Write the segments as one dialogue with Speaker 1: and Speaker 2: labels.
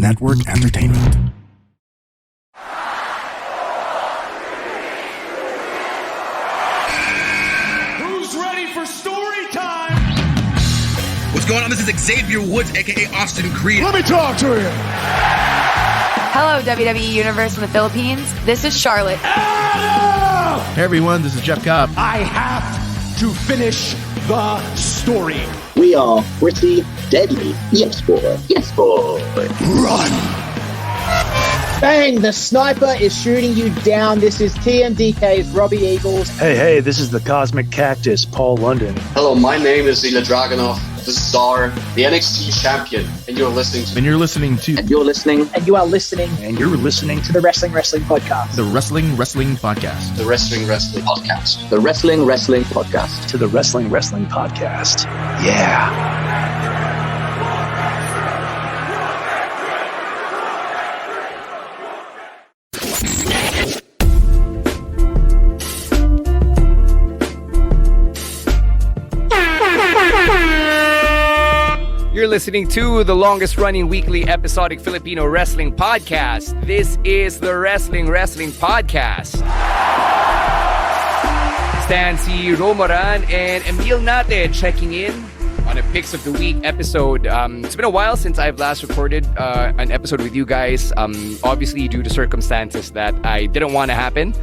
Speaker 1: Network Entertainment.
Speaker 2: Who's ready for story time?
Speaker 3: What's going on? This is Xavier Woods, aka Austin Creed.
Speaker 2: Let me talk to you.
Speaker 4: Hello, WWE Universe in the Philippines. This is Charlotte.
Speaker 2: Adam!
Speaker 5: Hey everyone, this is Jeff Cobb.
Speaker 2: I have to finish the story.
Speaker 6: We are pretty deadly. Yes, boy. Yes, boy.
Speaker 2: Run!
Speaker 6: Bang! The sniper is shooting you down. This is TMDK's Robbie Eagles.
Speaker 7: Hey, this is the Cosmic Cactus, Paul London.
Speaker 8: Hello, my name is Ilja Dragunov, the Czar, the NXT champion, and you're listening to...
Speaker 5: And you're listening to...
Speaker 6: And you're listening... And you are listening...
Speaker 7: And you're listening
Speaker 6: to the Wrestling Podcast.
Speaker 5: The Wrestling Podcast.
Speaker 8: The Wrestling Podcast.
Speaker 6: The Wrestling Podcast.
Speaker 7: To the Wrestling Podcast. Yeah.
Speaker 9: You're listening to the longest-running weekly episodic Filipino wrestling podcast. This is the Wrestling Podcast. Stan si Romoran and Emile natin checking in on a Picks of the Week episode. It's been a while since I've last recorded an episode with you guys. Obviously, due to circumstances that I didn't want to happen.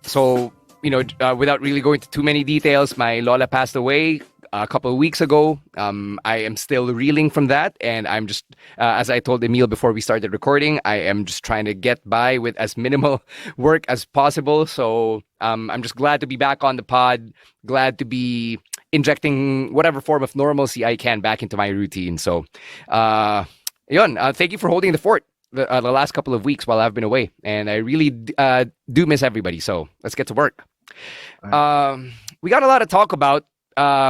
Speaker 9: So, without really going into too many details, my Lola passed away a couple of weeks ago. I am still reeling from that, and I'm just, as I told Emile before we started recording, I am just trying to get by with as minimal work as possible. So I'm just glad to be back on the pod, glad to be injecting whatever form of normalcy I can back into my routine. So, thank you for holding the fort the last couple of weeks while I've been away, and I really do miss everybody. So let's get to work. We got a lot to talk about.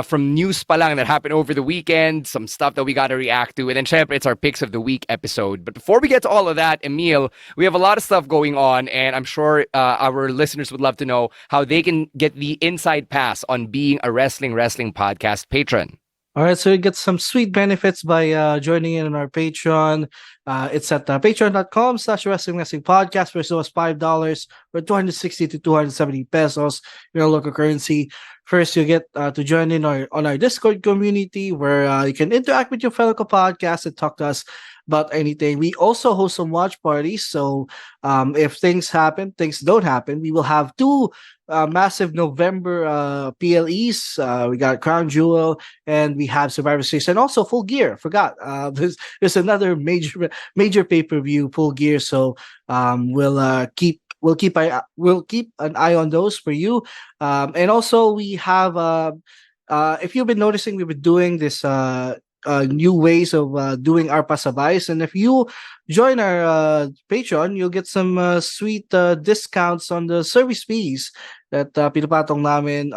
Speaker 9: From news pa lang that happened over the weekend, some stuff that we got to react to, and then syempre it's our Picks of the Week episode. But before we get to all of that, Emile, we have a lot of stuff going on, and I'm sure our listeners would love to know how they can get the inside pass on being a wrestling podcast patron.
Speaker 10: All right, so you get some sweet benefits by joining in on our Patreon. It's at patreon.com/wrestling podcast, for as low as $5 or 260 to 270 pesos in our local currency. First, you get to join in on our Discord community where you can interact with your fellow podcasts and talk to us about anything. We also host some watch parties, so if things don't happen, we will have two massive November PLEs. We got Crown Jewel and we have Survivor Series, and also Full Gear. Forgot there's another major pay-per-view, Full Gear. So we'll keep an eye on those for you. And also we have if you've been noticing, we've been doing this new ways of doing our pasabays, and if you join our Patreon, you'll get some sweet discounts on the service fees that pinapatong namin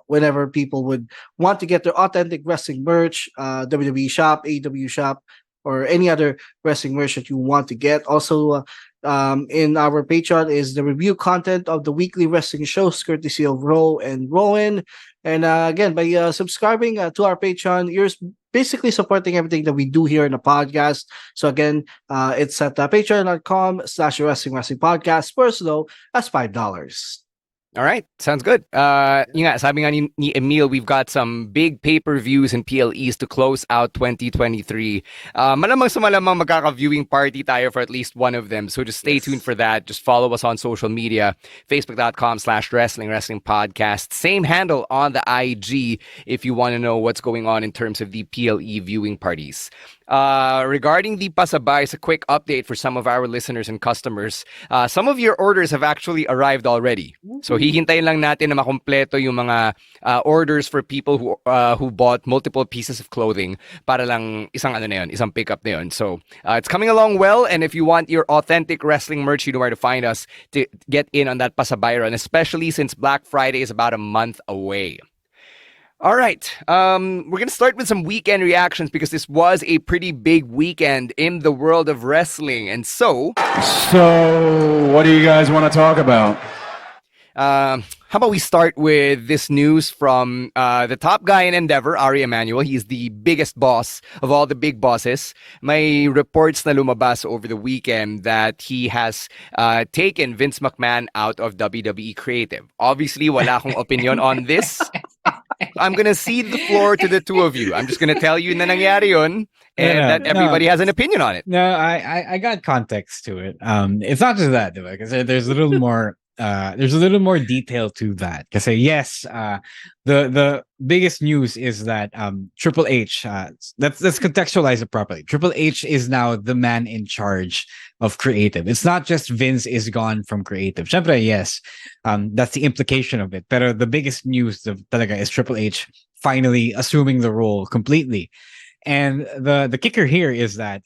Speaker 10: whenever people would want to get their authentic wrestling merch, WWE shop, AEW shop, or any other wrestling merch that you want to get. Also, in our Patreon is the review content of the weekly wrestling shows, courtesy of Ro and Rowan. And again, by subscribing to our Patreon, you're basically supporting everything that we do here in the podcast. So again, it's at patreon.com/wrestling podcast, for as low as $5.
Speaker 9: All right, sounds good. Sabi nga ni Emile, we've got some big pay-per-views and PLEs to close out 2023. Malamang sa malamang magkaka-viewing party tayo for at least one of them. So just stay tuned for that. Just follow us on social media, facebook.com/wrestling podcast. Same handle on the IG if you want to know what's going on in terms of the PLE viewing parties. Regarding the pasabays, a quick update for some of our listeners and customers. Some of your orders have actually arrived already. So hihintayin lang natin na makumpleto yung mga orders for people who bought multiple pieces of clothing para lang isang pickup na yun. So it's coming along well, and if you want your authentic wrestling merch, you know where to find us to get in on that pasabay run, especially since Black Friday is about a month away. All right, we're going to start with some weekend reactions because this was a pretty big weekend in the world of wrestling. And so
Speaker 11: what do you guys want to talk about?
Speaker 9: How about we start with this news from the top guy in Endeavor, Ari Emanuel. He's the biggest boss of all the big bosses. May reports na lumabas over the weekend that he has taken Vince McMahon out of WWE Creative. Obviously, wala akong opinion on this. I'm going to cede the floor to the two of you. I'm just going to tell you na nangyari yun and that everybody has an opinion on it.
Speaker 1: No, I got context to it. It's not just that, because there's a little more detail to that. Because yes, the biggest news is that Triple H, let's contextualize it properly. Triple H is now the man in charge of creative. It's not just Vince is gone from creative. Syempre, yes, that's the implication of it. Pero the biggest news talaga is Triple H finally assuming the role completely. And the kicker here is that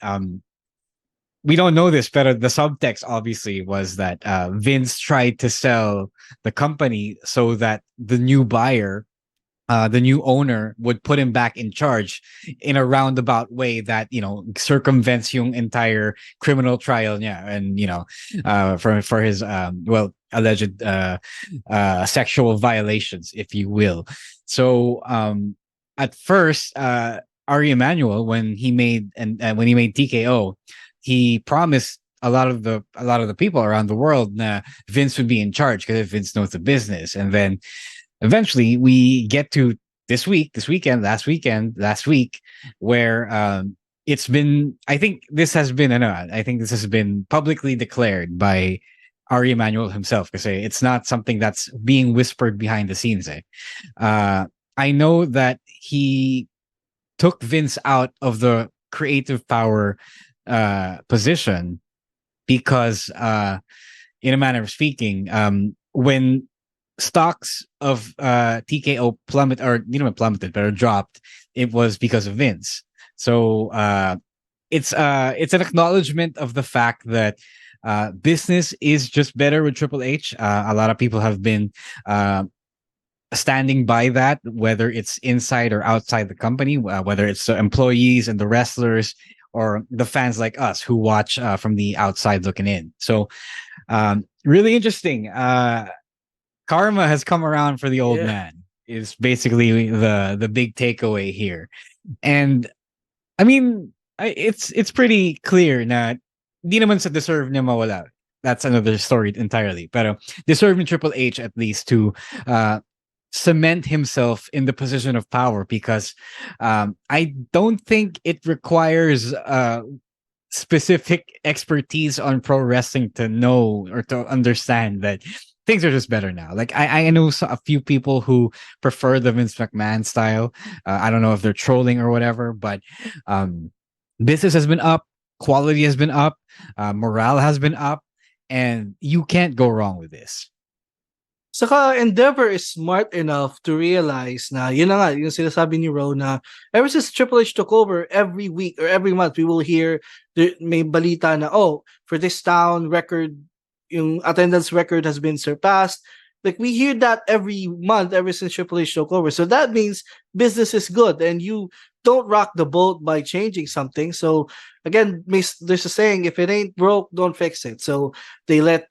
Speaker 1: we don't know this, but the subtext obviously was that Vince tried to sell the company so that the new buyer, the new owner, would put him back in charge in a roundabout way that, circumvents yung entire criminal trial niya, and for his alleged sexual violations, if you will. So at first, Ari Emanuel, when he made TKO, he promised a lot of the people around the world that Vince would be in charge because Vince knows the business. And then eventually we get to last week, where it's been, I think this has been publicly declared by Ari Emanuel himself, because it's not something that's being whispered behind the scenes. I know that he took Vince out of the creative power position because, in a manner of speaking, when stocks of TKO plummeted, but dropped, it was because of Vince. So it's an acknowledgement of the fact that business is just better with Triple H. A lot of people have been standing by that, whether it's inside or outside the company, whether it's the employees and the wrestlers or the fans like us who watch from the outside looking in. So really interesting. Karma has come around for the old man is basically the big takeaway here. And I mean, it's pretty clear na di naman sa deserve niya mawala. That's another story entirely. Pero deserve ni Triple H at least to cement himself in the position of power, because I don't think it requires specific expertise on pro wrestling to know or to understand that things are just better now. Like I know a few people who prefer the Vince McMahon style. I don't know if they're trolling or whatever, but business has been up, quality has been up, morale has been up, and you can't go wrong with this.
Speaker 10: Saka Endeavor is smart enough to realize na yun na nga, yung sinasabi ni Ro na ever since Triple H took over, every week or every month we will hear may balita na, for this town, record, yung attendance record has been surpassed. Like we hear that every month ever since Triple H took over. So that means business is good and you don't rock the boat by changing something. So again, there's a saying, if it ain't broke, don't fix it. So they let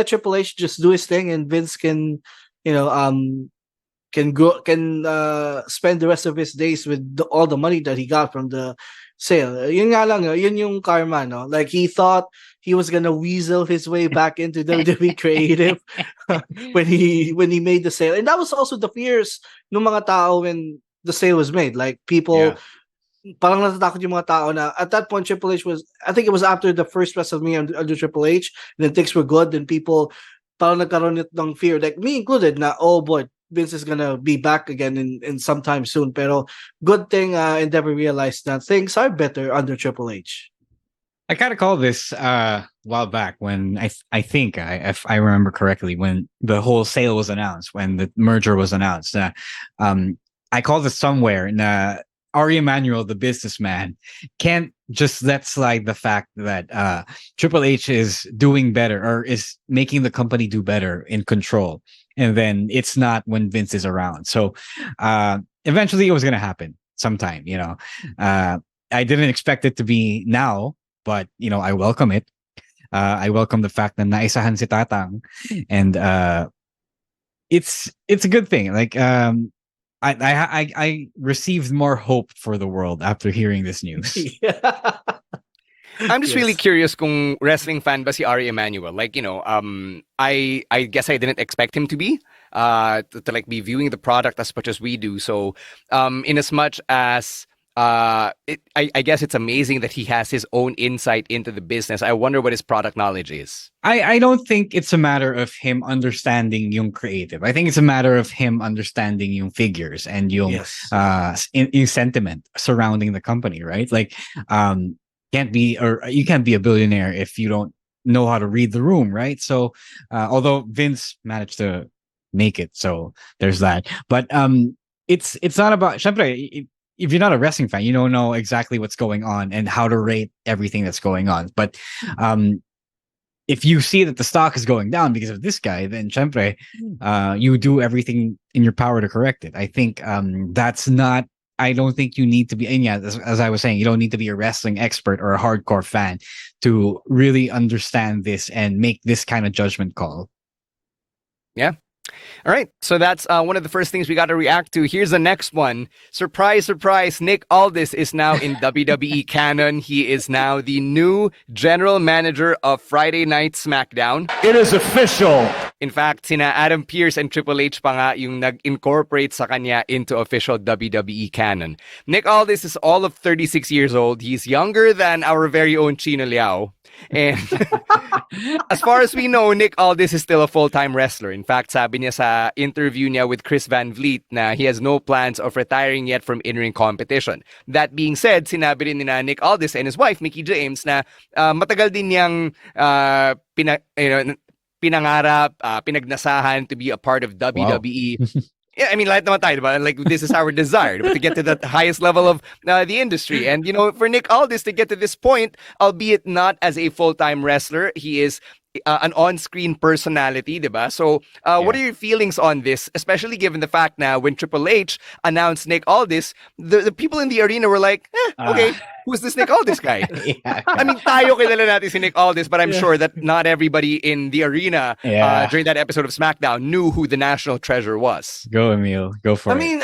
Speaker 10: Triple H just do his thing, and Vince can spend the rest of his days with all the money that he got from the sale. Yun nga lang, yun yung karma, no? Like he thought he was gonna weasel his way back into WWE Creative when he made the sale, and that was also the fears ng mga tao when the sale was made. Like people. Yeah. Parang natatakot yung mga tao na at that point Triple H was, I think it was after the first WrestleMania under Triple H, and then things were good, and people parang nagkaroon ng fear, like me included, na oh boy, Vince is gonna be back again in sometime soon. Pero good thing Endeavor realized that things are better under Triple H.
Speaker 1: I kind of called this a while back when I think if I remember correctly, when the whole sale was announced, when the merger was announced, I called it somewhere na Ari Emanuel, the businessman, can't just let slide the fact that Triple H is doing better or is making the company do better in control. And then it's not when Vince is around. So eventually it was going to happen sometime, I didn't expect it to be now, but, I welcome it. I welcome the fact that naisahan si Tatang and it's a good thing. Like I received more hope for the world after hearing this news.
Speaker 10: Yeah.
Speaker 9: I'm just really
Speaker 10: Yes.
Speaker 9: curious kung wrestling fan ba si Ari Emanuel. Like, I guess I didn't expect him to be to like be viewing the product as much as we do. So in as much as I guess it's amazing that he has his own insight into the business. I wonder what his product knowledge is.
Speaker 1: I don't think it's a matter of him understanding yung creative. I think it's a matter of him understanding yung figures and yung
Speaker 10: Yes.
Speaker 1: in sentiment surrounding the company, right? Like you can't be a billionaire if you don't know how to read the room, right? So although Vince managed to make it, so there's that. But it's not about syempre, if you're not a wrestling fan, you don't know exactly what's going on and how to rate everything that's going on. But if you see that the stock is going down because of this guy, then syempre, you do everything in your power to correct it. I think that's not. I don't think you need to be, and yeah, as I was saying, you don't need to be a wrestling expert or a hardcore fan to really understand this and make this kind of judgment call.
Speaker 9: Yeah. All right. So that's one of the first things we got to react to. Here's the next one. Surprise, surprise. Nick Aldis is now in WWE canon. He is now the new general manager of Friday Night SmackDown.
Speaker 2: It is official.
Speaker 9: In fact, sina Adam Pearce and Triple H pa nga yung nag-incorporate sa kanya into official WWE canon. Nick Aldis is all of 36 years old. He's younger than our very own Chino Liao. And as far as we know, Nick Aldis is still a full-time wrestler. In fact, sabi niya sa interview niya with Chris Van Vliet na he has no plans of retiring yet from in-ring competition. That being said, sinabi rin ni na Nick Aldis and his wife, Mickie James, na matagal din niyang pinangarap, pinagnasahan to be a part of WWE. Wow. Yeah, I mean, lahat naman tayo, diba? Like, this is our desire to get to the highest level of the industry. And, for Nick Aldis to get to this point, albeit not as a full-time wrestler, he is an on-screen personality, diba? So, what are your feelings on this? Especially given the fact now, when Triple H announced Nick Aldis, the people in the arena were like, okay, who's this Nick Aldis guy? I mean, tayo kilala natin si Nick Aldis, but I'm sure that not everybody in the arena during that episode of SmackDown knew who the national treasure was.
Speaker 1: Go, Emile. Go for it.
Speaker 10: I mean,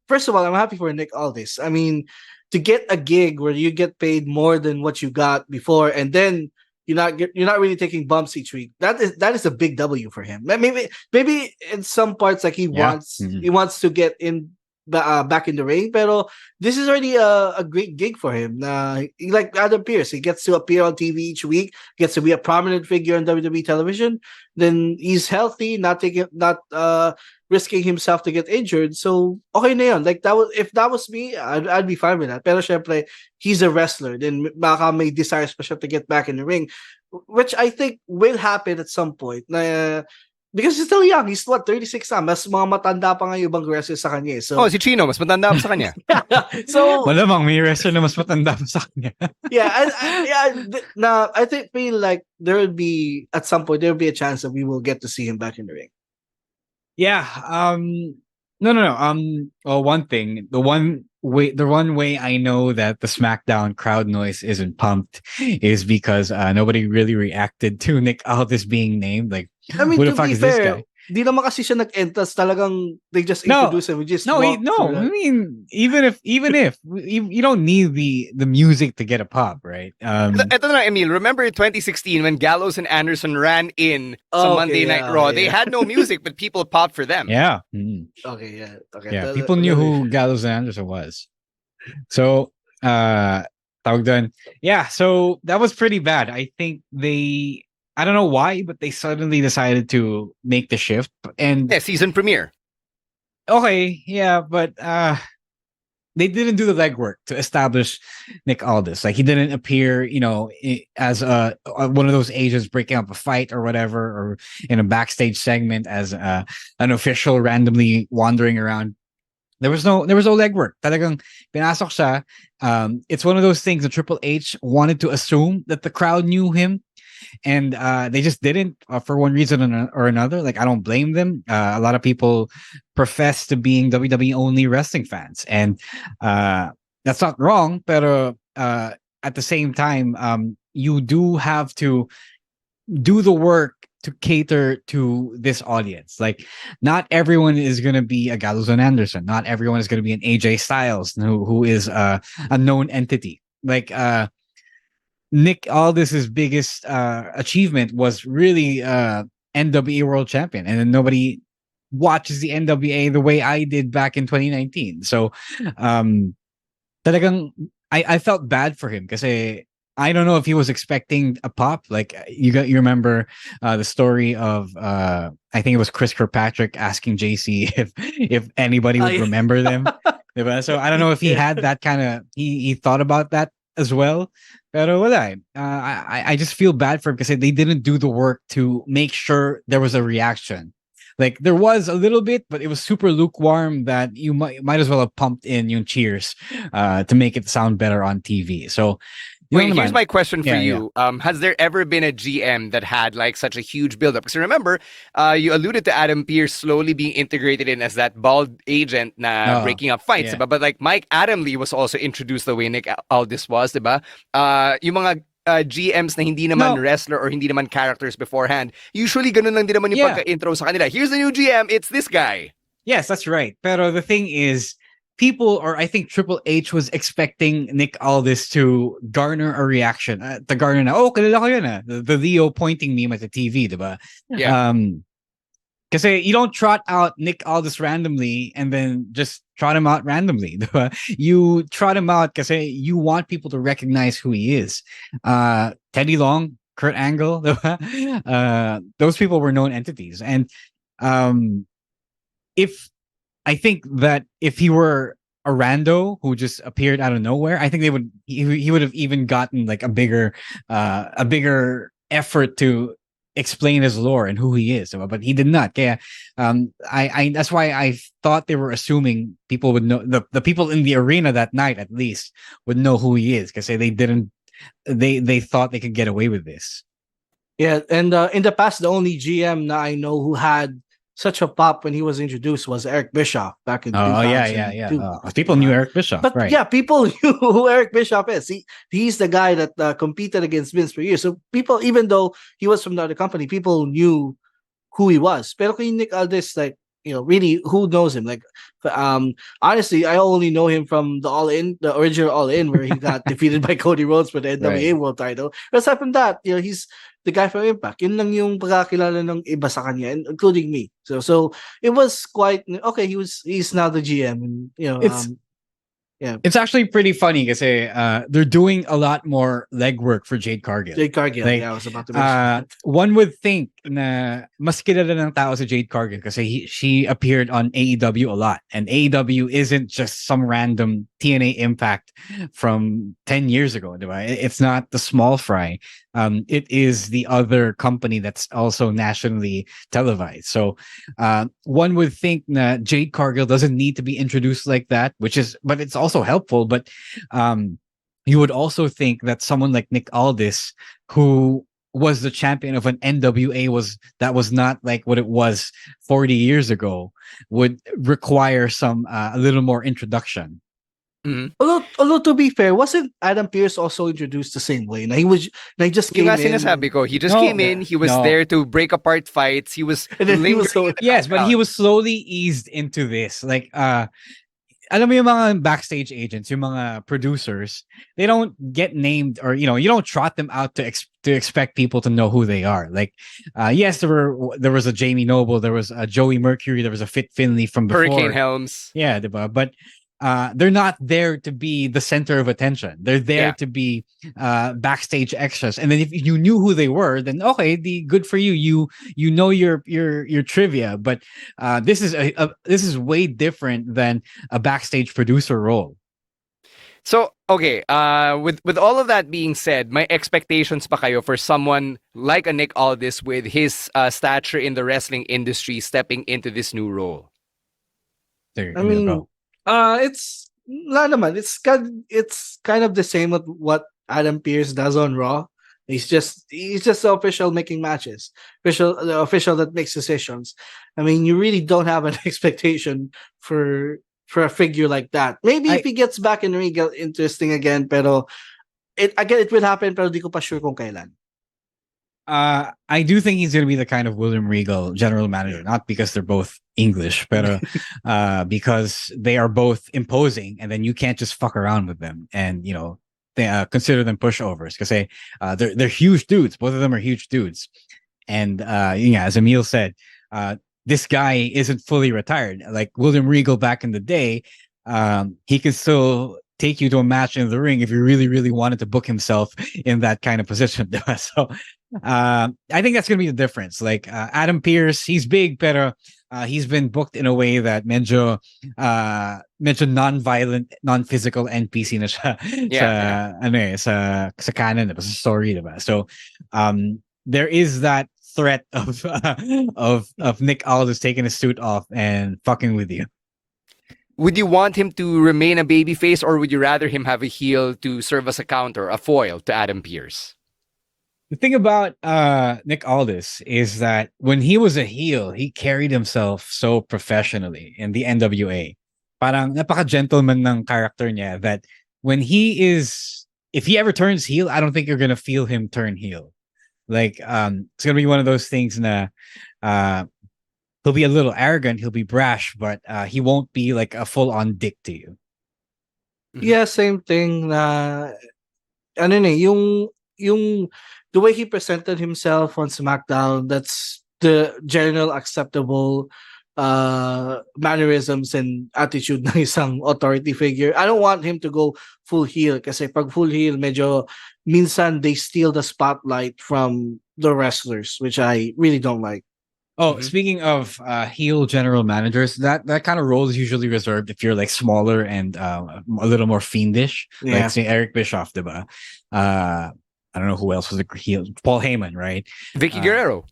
Speaker 10: first of all, I'm happy for Nick Aldis. I mean, to get a gig where you get paid more than what you got before, and then you're not really taking bumps each week. That is a big W for him. Maybe in some parts, like he wants to get in back in the ring, pero this is already a great gig for him. Like Adam Pearce, he gets to appear on TV each week, gets to be a prominent figure on WWE television. Then he's healthy, not risking himself to get injured. So okay na yun. Like if that was me, I'd be fine with that. Pero syempre, he's a wrestler. Then baka may desires pa siya to get back in the ring, which I think will happen at some point. Because he's still young. He's 36 na. Mas mga matanda pa nga yung ibang wrestler sa kanya. So,
Speaker 9: si Chino, mas matanda pa sa kanya.
Speaker 10: So,
Speaker 1: malamang may wrestler na mas matanda pa sa kanya.
Speaker 10: I feel like at some point, there will be a chance that we will get to see him back in the ring.
Speaker 1: Yeah. No. One thing, the one way I know that the SmackDown crowd noise isn't pumped is because nobody really reacted to Nick Aldis being named. Like,
Speaker 10: I mean,
Speaker 1: who
Speaker 10: to
Speaker 1: the fuck
Speaker 10: be
Speaker 1: is
Speaker 10: fair,
Speaker 1: this guy?
Speaker 10: Di naman kasi siya nag-entas, talagang they just introduce him. We just
Speaker 1: I mean, even if you don't need the music to get a pop, right?
Speaker 9: Ito na, Emile, remember in 2016 when Gallows and Anderson ran in some Monday Night Raw? They had no music, but people popped for them.
Speaker 1: Yeah.
Speaker 10: Okay.
Speaker 1: Yeah, people knew who Gallows and Anderson was. So, tawag dun. Yeah, so that was pretty bad. I think I don't know why, but they suddenly decided to make the shift. And
Speaker 9: season premiere.
Speaker 1: Okay, yeah, but they didn't do the legwork to establish Nick Aldis. Like, he didn't appear, as one of those agents breaking up a fight or whatever, or in a backstage segment as an official randomly wandering around. There was no legwork. Talagang pinasok siya. It's one of those things that Triple H wanted to assume that the crowd knew him. And they just didn't for one reason or another. Like, I don't blame them. A lot of people profess to being WWE only wrestling fans, and that's not wrong. But at the same time, you do have to do the work to cater to this audience. Like, not everyone is going to be a Gallows and Anderson. Not everyone is going to be an AJ Styles, who is a known entity. Like, Nick Aldis's biggest achievement was really NWA World Champion, and then nobody watches the NWA the way I did back in 2019. So, talagang I felt bad for him because I don't know if he was expecting a pop. Like, you remember the story of I think it was Chris Kirkpatrick asking JC if anybody would remember them. Diba? So I don't know if he had that kind of he thought about that as well. Pero wala. I just feel bad for him because they didn't do the work to make sure there was a reaction. Like, there was a little bit, but it was super lukewarm that you might as well have pumped in yung cheers to make it sound better on TV. So,
Speaker 9: wait, here's my question for you. Has there ever been a GM that had like such a huge buildup? Because remember, you alluded to Adam Pearce slowly being integrated in as that bald agent na breaking up fights, diba? But like Mike Adamle was also introduced the way Nick Aldis was, diba? Yung mga GMs na hindi naman wrestler or hindi naman characters beforehand, usually ganun lang din naman yung pagka-intro sa kanila. Here's the new GM, it's this guy.
Speaker 1: Yes, that's right. Pero the thing is, people, or I think Triple H was expecting Nick Aldis to garner a reaction. To garner na, kilala ko yun the Leo pointing meme at the TV, diba?
Speaker 9: Yeah.
Speaker 1: Kasi you don't trot out Nick Aldis randomly and then just trot him out randomly. Diba? You trot him out kasi you want people to recognize who he is. Teddy Long, Kurt Angle, diba? Those people were known entities. And I think that if he were a rando who just appeared out of nowhere, I think he would have even gotten like a bigger effort to explain his lore and who he is, but he did not. Kaya, I that's why I thought they were assuming people would know, the people in the arena that night at least would know who he is, because they thought they could get away with this.
Speaker 10: Yeah, and in the past, the only GM that I know who had such a pop when he was introduced was Eric Bischoff back in 2002.
Speaker 1: People knew Eric Bischoff,
Speaker 10: but
Speaker 1: right?
Speaker 10: Yeah, people knew who Eric Bischoff is. He's the guy that competed against Vince for years. So people, even though he was from the other company, people knew who he was. Pero kay Nick Aldis, like, really, who knows him? Like, honestly, I only know him from the original All In, where he got defeated by Cody Rhodes for the NWA World Title. But aside from that, he's the guy from Impact. Yun lang yung pagkakilala ng iba sa kanya, including me. So it was quite okay. He's now the GM, and
Speaker 1: it's actually pretty funny because they're doing a lot more legwork for Jade Cargill.
Speaker 10: Like, I was about to mention.
Speaker 1: One would think na mas kilala ng tao si Jade Cargill kasi she appeared on AEW a lot, and AEW isn't just some random TNA Impact from 10 years ago, diba? It's not the small fry. It is the other company that's also nationally televised. So one would think that Jade Cargill doesn't need to be introduced like that, but it's also helpful. But you would also think that someone like Nick Aldis, who was the champion of an NWA that was not like what it was 40 years ago, would require a little more introduction.
Speaker 10: Mm-hmm. Although to be fair, wasn't Adam Pearce also introduced the same way? He just came in.
Speaker 9: Sinasabi ko, he just came in. He was there to break apart fights. He was
Speaker 1: yes, but he was slowly eased into this. Like, alam mo yung mga backstage agents, yung mga producers, they don't get named, or you don't trot them out to expect people to know who they are. Like, yes, there was a Jamie Noble, there was a Joey Mercury, there was a Fit Finlay from before.
Speaker 9: Hurricane Helms.
Speaker 1: Yeah, diba? But they're not there to be the center of attention. They're there to be backstage extras. And then if you knew who they were, then okay, good for you. You know your trivia. But this is way different than a backstage producer role.
Speaker 9: So okay, with all of that being said, my expectations pa kayo for someone like a Nick Aldis with his stature in the wrestling industry stepping into this new role?
Speaker 10: I mean, it's kind of the same with what Adam Pearce does on Raw. He's just the official making matches, the official that makes decisions. I mean, you really don't have an expectation for a figure like that. Maybe if he gets back in the ring, get interesting again. Pero it will happen. Pero di ko pa sure kung kailan.
Speaker 1: I do think he's going to be the kind of William Regal general manager, not because they're both English, but because they are both imposing, and then you can't just fuck around with them, and they consider them pushovers because they're huge dudes. Both of them are huge dudes, and as Emile said, this guy isn't fully retired. Like William Regal back in the day, he could still take you to a match in the ring if he really, really wanted to book himself in that kind of position. So I think that's going to be the difference. Like Adam Pearce, he's big, pero he's been booked in a way that medyo non-violent, non-physical NPC na siya sa canon, sa story, diba? So there is that threat of Nick Aldis taking his suit off and fucking with you.
Speaker 9: Would you want him to remain a babyface, or would you rather him have a heel to serve as a counter, a foil to Adam Pearce?
Speaker 1: The thing about Nick Aldis is that when he was a heel, he carried himself so professionally in the NWA. Parang napaka-gentleman ng character niya that when if he ever turns heel, I don't think you're gonna feel him turn heel. Like it's gonna be one of those things na he'll be a little arrogant, he'll be brash, but he won't be like a full-on dick to you.
Speaker 10: Yeah, same thing. Yung the way he presented himself on SmackDown, that's the general acceptable mannerisms and attitude ng isang authority figure. I don't want him to go full heel kasi pag full heel, medyo minsan they steal the spotlight from the wrestlers, which I really don't like.
Speaker 1: Oh, speaking of heel general managers, that kind of role is usually reserved if you're like smaller and a little more fiendish.
Speaker 10: Yeah.
Speaker 1: Like say Eric Bischoff, diba? I don't know who else was a heel. Paul Heyman, right?
Speaker 9: Vicky Guerrero.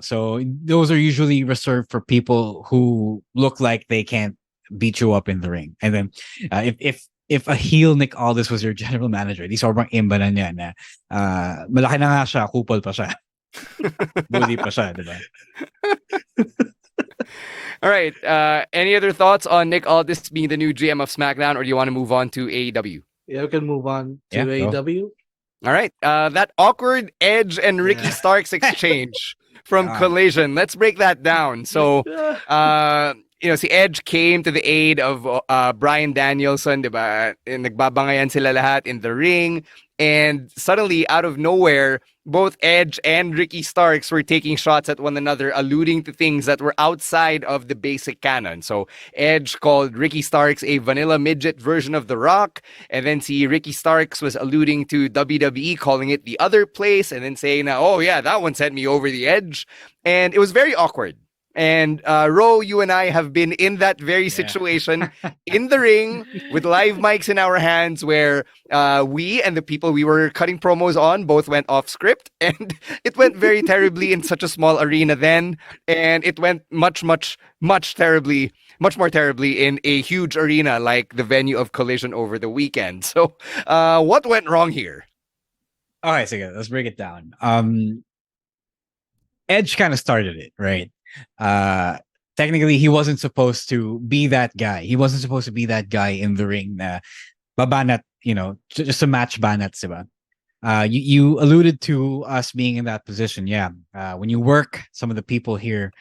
Speaker 1: So those are usually reserved for people who look like they can't beat you up in the ring. And then if a heel Nick Aldis was your general manager, di sobrang imba na niya na malaki na nga siya, kupal pa siya. Bully pa siya, diba?
Speaker 9: All right. Any other thoughts on Nick Aldis being the new GM of SmackDown, or do you want to move on to AEW?
Speaker 10: Yeah, we can move on to AEW.
Speaker 9: All right. That awkward Edge and Ricky Starks exchange from Collision. Let's break that down. So, si Edge came to the aid of Bryan Danielson, diba? Nagbabangayan sila lahat in the ring. And suddenly, out of nowhere, both Edge and Ricky Starks were taking shots at one another, alluding to things that were outside of the basic canon. So Edge called Ricky Starks a vanilla midget version of The Rock. And then Ricky Starks was alluding to WWE, calling it the other place. And then saying, oh yeah, that one sent me over the edge. And it was very awkward. And Ro, you and I have been in that very situation in the ring with live mics in our hands where we and the people we were cutting promos on both went off script, and it went very terribly in such a small arena then, and it went much more terribly in a huge arena like the venue of Collision over the weekend. So what went wrong here?
Speaker 1: All right, so let's break it down. Edge kind of started it, right? Technically he wasn't supposed to be that guy. He wasn't supposed to be that guy in the ring na babanat, just a match banat, diba? You alluded to us being in that position. Yeah. When you work, some of the people here,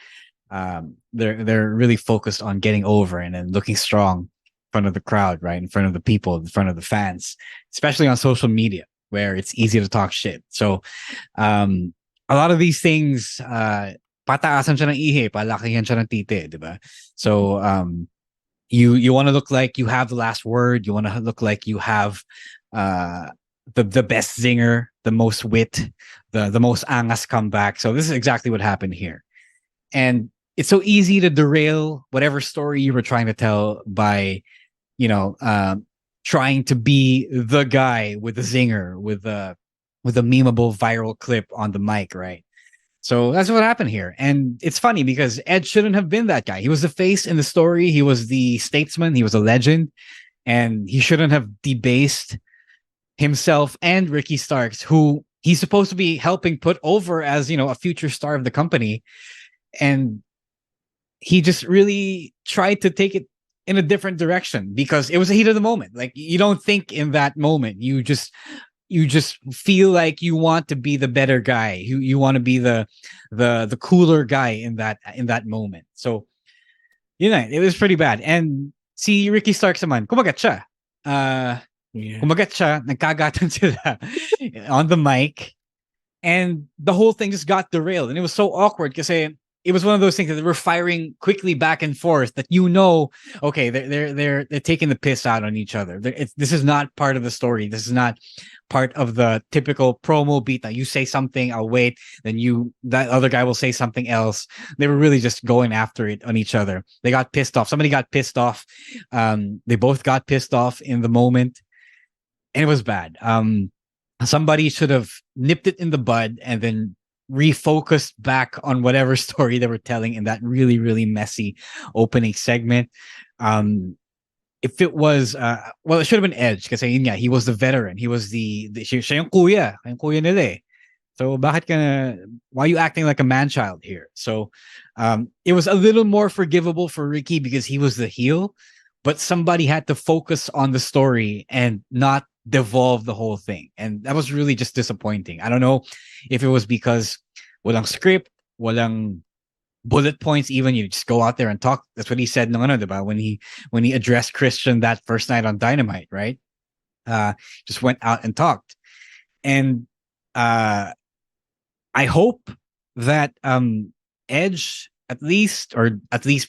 Speaker 1: they're really focused on getting over and then looking strong in front of the crowd, right? In front of the people, in front of the fans, especially on social media where it's easy to talk shit. So a lot of these things, pataasan siya ng ihi, palakihan siya ng titi, diba? So you want to look like you have the last word. You want to look like you have the best zinger, the most wit, the most angas comeback. So this is exactly what happened here. And it's so easy to derail whatever story you were trying to tell by, trying to be the guy with the zinger, with a memeable viral clip on the mic, right? So that's what happened here. And it's funny because Edge shouldn't have been that guy. He was the face in the story. He was the statesman. He was a legend. And he shouldn't have debased himself and Ricky Starks, who he's supposed to be helping put over as, a future star of the company. And he just really tried to take it in a different direction because it was a heat of the moment. Like, you don't think in that moment. You just you just feel like you want to be the better guy. You want to be the cooler guy in that moment. So, it was pretty bad. And si Ricky Starks naman, kumagat siya. Kumagat siya, nagkagatan sila on the mic. And the whole thing just got derailed. And it was so awkward because it was one of those things that they were firing quickly back and forth that okay, they're taking the piss out on each other. This is not part of the story. This is not part of the typical promo beat that you say something, I'll wait, then that other guy will say something else. They were really just going after it on each other. They got pissed off. Somebody got pissed off. They both got pissed off in the moment, and it was bad. Somebody should have nipped it in the bud and then refocused back on whatever story they were telling in that really, really messy opening segment. If it was, it should have been Edge because he was the veteran. He was siya yung kuya nila eh. So why are you acting like a man-child here? So it was a little more forgivable for Ricky because he was the heel, but somebody had to focus on the story and not devolve the whole thing. And that was really just disappointing. I don't know if it was because walang script, walang bullet points, even you just go out there and talk. That's what he said diba? When he addressed Christian that first night on Dynamite, right? Just went out and talked. And I hope that Edge at least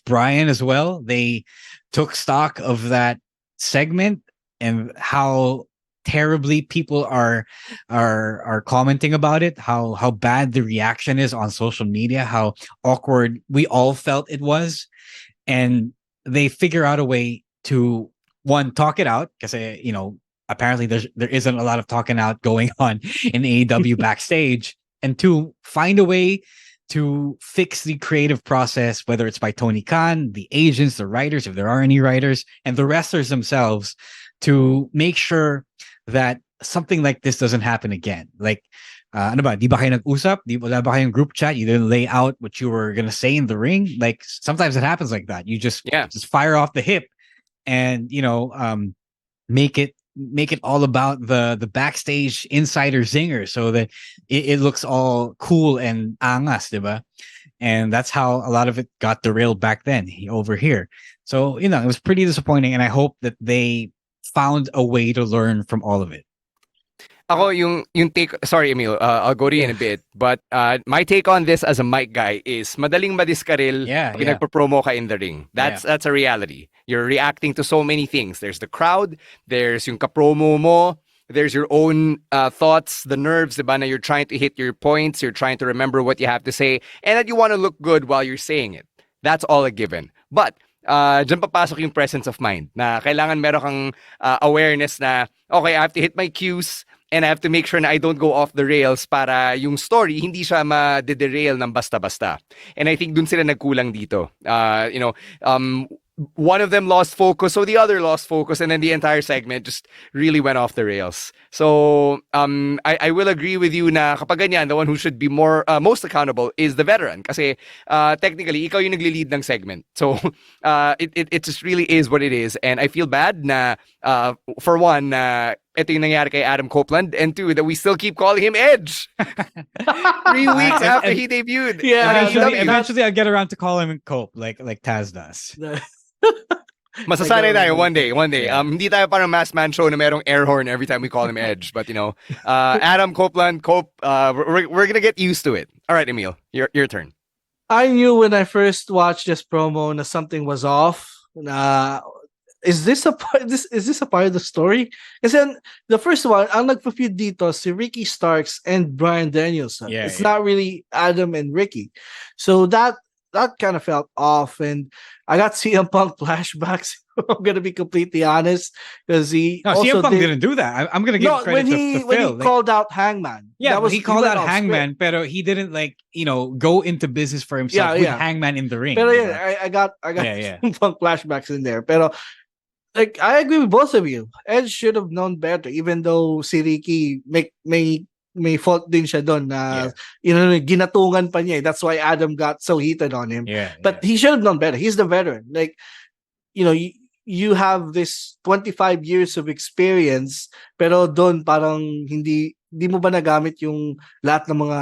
Speaker 1: Bryan as well, they took stock of that segment and how terribly people are commenting about it, how bad the reaction is on social media, how awkward we all felt it was, and they figure out a way to talk it out because apparently there isn't a lot of talking out going on in AEW backstage, and two, find a way to fix the creative process, whether it's by Tony Khan, the agents, the writers, if there are any writers, and the wrestlers themselves, to make sure that something like this doesn't happen again. Like, di ba kayo nag-usap? Wala ba kayong group chat? You didn't lay out what you were going to say in the ring? Like, sometimes it happens like that. You just fire off the hip and, make it all about the backstage insider zinger so that it looks all cool and angas, diba? And that's how a lot of it got derailed back then over here. So, it was pretty disappointing, and I hope that they found a way to learn from all of it.
Speaker 9: Ako, yung take, sorry Emile, I'll go to you in a bit, but my take on this as a mic guy is madaling madiskaril pag nagpo-promo ka in the ring. That's a reality. You're reacting to so many things. There's the crowd, there's yung kapromo mo, there's your own thoughts, the nerves, diba, na you're trying to hit your points, you're trying to remember what you have to say, and that you want to look good while you're saying it. That's all a given. But dyan papasok yung presence of mind na kailangan meron kang awareness na, okay, I have to hit my cues and I have to make sure na I don't go off the rails para yung story hindi siya ma-derail ng basta-basta. And I think dun sila nagkulang dito. One of them lost focus, so the other lost focus, and then the entire segment just really went off the rails. So I will agree with you na kapag ganyan, the one who should be most accountable is the veteran. Kasi technically, ikaw yung nagli-lead ng segment. So it just really is what it is. And I feel bad na, for one, ito yung nangyari kay Adam Copeland, and two, that we still keep calling him Edge 3 weeks after he debuted.
Speaker 10: Yeah,
Speaker 1: eventually I'll get around to call him Cope, like Taz does.
Speaker 9: Masasanay tayo one day. Hindi tayo parang mass man show na merong air horn every time we call him Edge, but Adam Copeland, Cope, we're gonna get used to it. All right, Emile, your turn.
Speaker 10: I knew when I first watched this promo that something was off. Is this a part of the story? Kasi the first one, ang nagpa-feud dito si Ricky Starks and Bryan Danielson. It's not really Adam and Ricky. So that kind of felt off, and I got CM Punk flashbacks. I'm gonna be completely honest, because
Speaker 1: CM Punk didn't do that. I'm gonna give credit to Phil.
Speaker 10: When he called out Hangman.
Speaker 1: Yeah, he called out Hangman, but he didn't go into business for himself with Hangman in the ring.
Speaker 10: Pero I got CM Punk flashbacks in there. Pero I agree with both of you. Edge should have known better, even though si Ricky may fault din siya doon na ginatungan pa niya. That's why Adam got so heated on him. But he should have known better. He's the veteran. you have this 25 years of experience, pero doon parang hindi mo ba nagamit yung lahat ng mga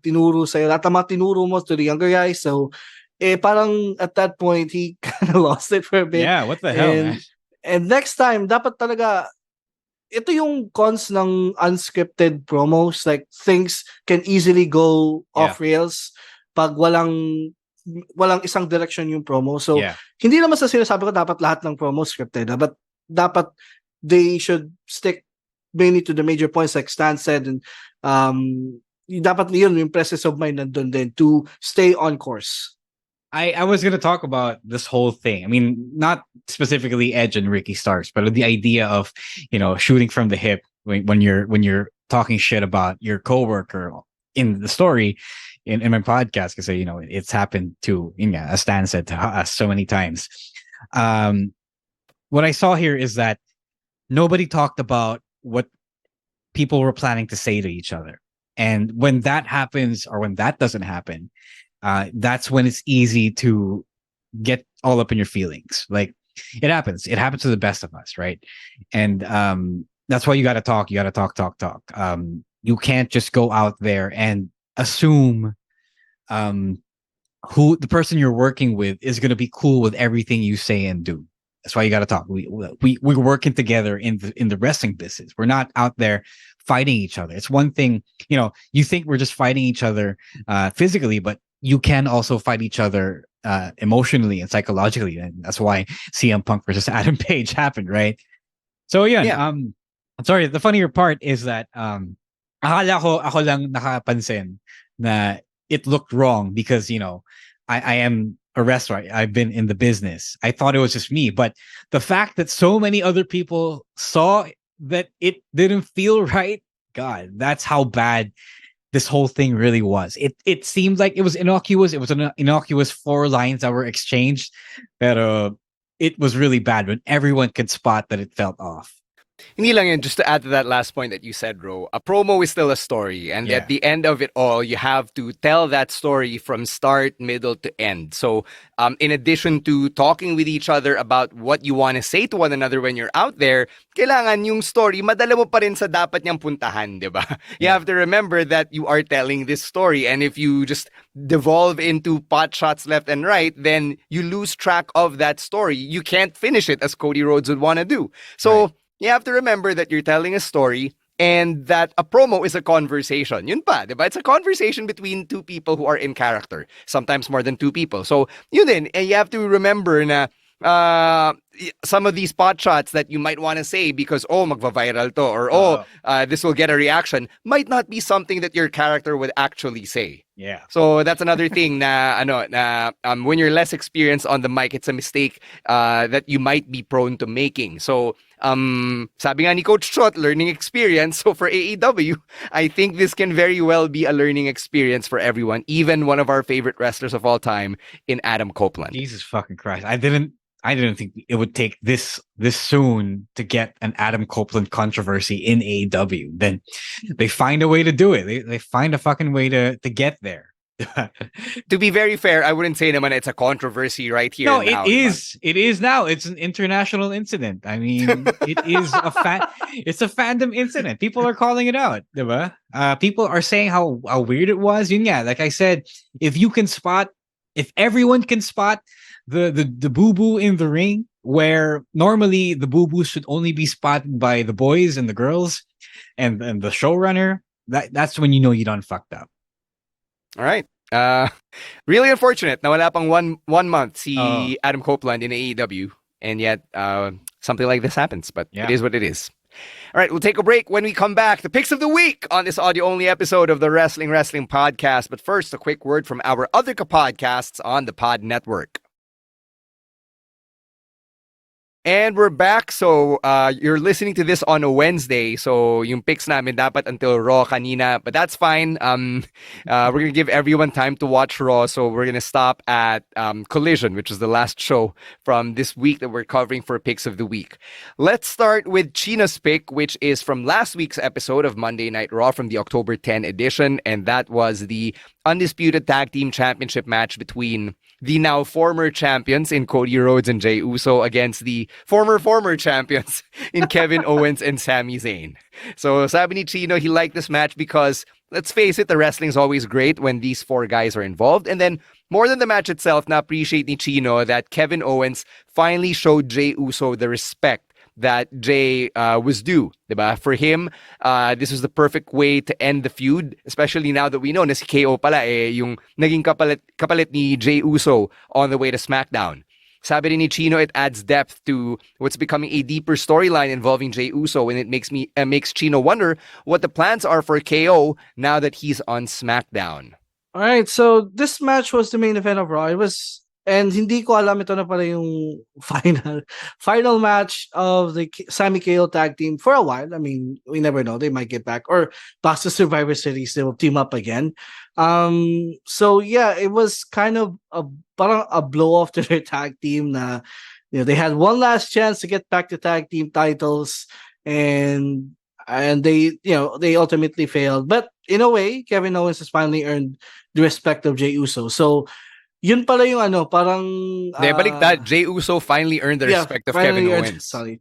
Speaker 10: tinuro sa'yo, lahat ng mga tinuro mo to the younger guys. So, parang at that point, he kind of lost it for a bit.
Speaker 1: Yeah, what the hell, man?
Speaker 10: And next time, dapat talaga, ito yung cons ng unscripted promos. Like, things can easily go off rails pag walang isang direction yung promo. So, hindi naman sa sinasabi ko dapat lahat ng promo scripted. But dapat they should stick mainly to the major points like Stan said. And dapat yun, yung presence of mind nandun din to stay on course.
Speaker 1: I was going to talk about this whole thing. I mean, not specifically Edge and Ricky Starks, but the idea of, shooting from the hip when you're talking shit about your coworker in the story in my podcast, because it's happened to, as Stan said to us so many times. What I saw here is that nobody talked about what people were planning to say to each other, and when that happens or when that doesn't happen, that's when it's easy to get all up in your feelings. Like, it happens to the best of us, right? And that's why you got to talk. You got to talk. You can't just go out there and assume who the person you're working with is going to be cool with everything you say and do. That's why you got to talk. We're working together in the wrestling business. We're not out there fighting each other. It's one thing, you think we're just fighting each other physically, but you can also fight each other emotionally and psychologically, and that's why CM Punk versus Adam Page happened, right? So I'm sorry. The funnier part is that akala ko ako lang nakapansin na it looked wrong because I am a wrestler. I've been in the business. I thought it was just me, but the fact that so many other people saw that it didn't feel right, God, that's how bad this whole thing really was. It seemed like it was innocuous. It was an innocuous 4 lines that were exchanged, but it was really bad when everyone could spot that it felt off.
Speaker 9: Hindi lang yun, just to add to that last point that you said, Ro, a promo is still a story. And at the end of it all, you have to tell that story from start, middle to end. So in addition to talking with each other about what you want to say to one another when you're out there, kailangan yung story, madala mo pa rin sa dapat niyang puntahan, di ba? You have to remember that you are telling this story. And if you just devolve into pot shots left and right, then you lose track of that story. You can't finish it as Cody Rhodes would want to do. So you have to remember that you're telling a story and that a promo is a conversation. Yun pa, diba? It's a conversation between 2 people who are in character. Sometimes more than 2 people. So, yun din. And you have to remember na some of these pot shots that you might want to say because, magva-viral to, or this will get a reaction, might not be something that your character would actually say.
Speaker 1: Yeah.
Speaker 9: So that's another thing when you're less experienced on the mic, it's a mistake that you might be prone to making. So sabi nga ni Coach Trot, learning experience. So for AEW, I think this can very well be a learning experience for everyone, even one of our favorite wrestlers of all time in Adam Copeland.
Speaker 1: Jesus fucking Christ. I didn't think it would take this soon to get an Adam Copeland controversy in AEW. Then they find a way to do it. They find a fucking way to get there.
Speaker 9: To be very fair, I wouldn't say naman it's a controversy right here.
Speaker 1: No, it is. It is now. It's an international incident. I mean, it is it's a fandom incident. People are calling it out, diba? People are saying how weird it was. Yun nga, like I said, if everyone can spot the boo-boo in the ring, where normally the boo-boos should only be spotted by the boys and the girls and the showrunner, that's when you done fucked up.
Speaker 9: All right. Really unfortunate na wala pang one month si Adam Copeland in AEW, and yet something like this happens, but it is what it is. All right, we'll take a break. When we come back, the picks of the week on this audio-only episode of the Wrestling Podcast. But first, a quick word from our other podcasts on the Pod Network. And we're back. So, you're listening to this on a Wednesday. So, yung picks namin dapat until Raw kanina. But that's fine. We're going to give everyone time to watch Raw. So, we're going to stop at Collision, which is the last show from this week that we're covering for picks of the week. Let's start with Chino's pick, which is from last week's episode of Monday Night Raw from the October 10 edition. And that was the Undisputed Tag Team Championship match between the now former champions in Cody Rhodes and Jey Uso against the former champions in Kevin Owens and Sami Zayn. So sabi ni Chino, he liked this match because, let's face it, the wrestling's always great when these four guys are involved. And then, more than the match itself, na-appreciate ni Chino that Kevin Owens finally showed Jey Uso the respect that Jey was due. Diba? For him, this was the perfect way to end the feud, especially now that we know na si KO pala yung naging kapalit ni Jey Uso on the way to SmackDown. Sabi rin ni Chino, it adds depth to what's becoming a deeper storyline involving Jey Uso, and it makes Chino wonder what the plans are for KO now that he's on SmackDown.
Speaker 10: All right, so this match was the main event of Raw. It was, and hindi ko alam ito na pala yung final match of the Sami KO tag team for a while. I mean, we never know, they might get back, or past the Survivor Series, they will team up again. So yeah, it was kind of parang a blow off to their tag team. Na, they had one last chance to get back to tag team titles, and they ultimately failed. But in a way, Kevin Owens has finally earned the respect of Jey Uso. So yun pala yung parang
Speaker 9: baliktad, Jey Uso finally earned the respect of Kevin Owens.
Speaker 10: Finally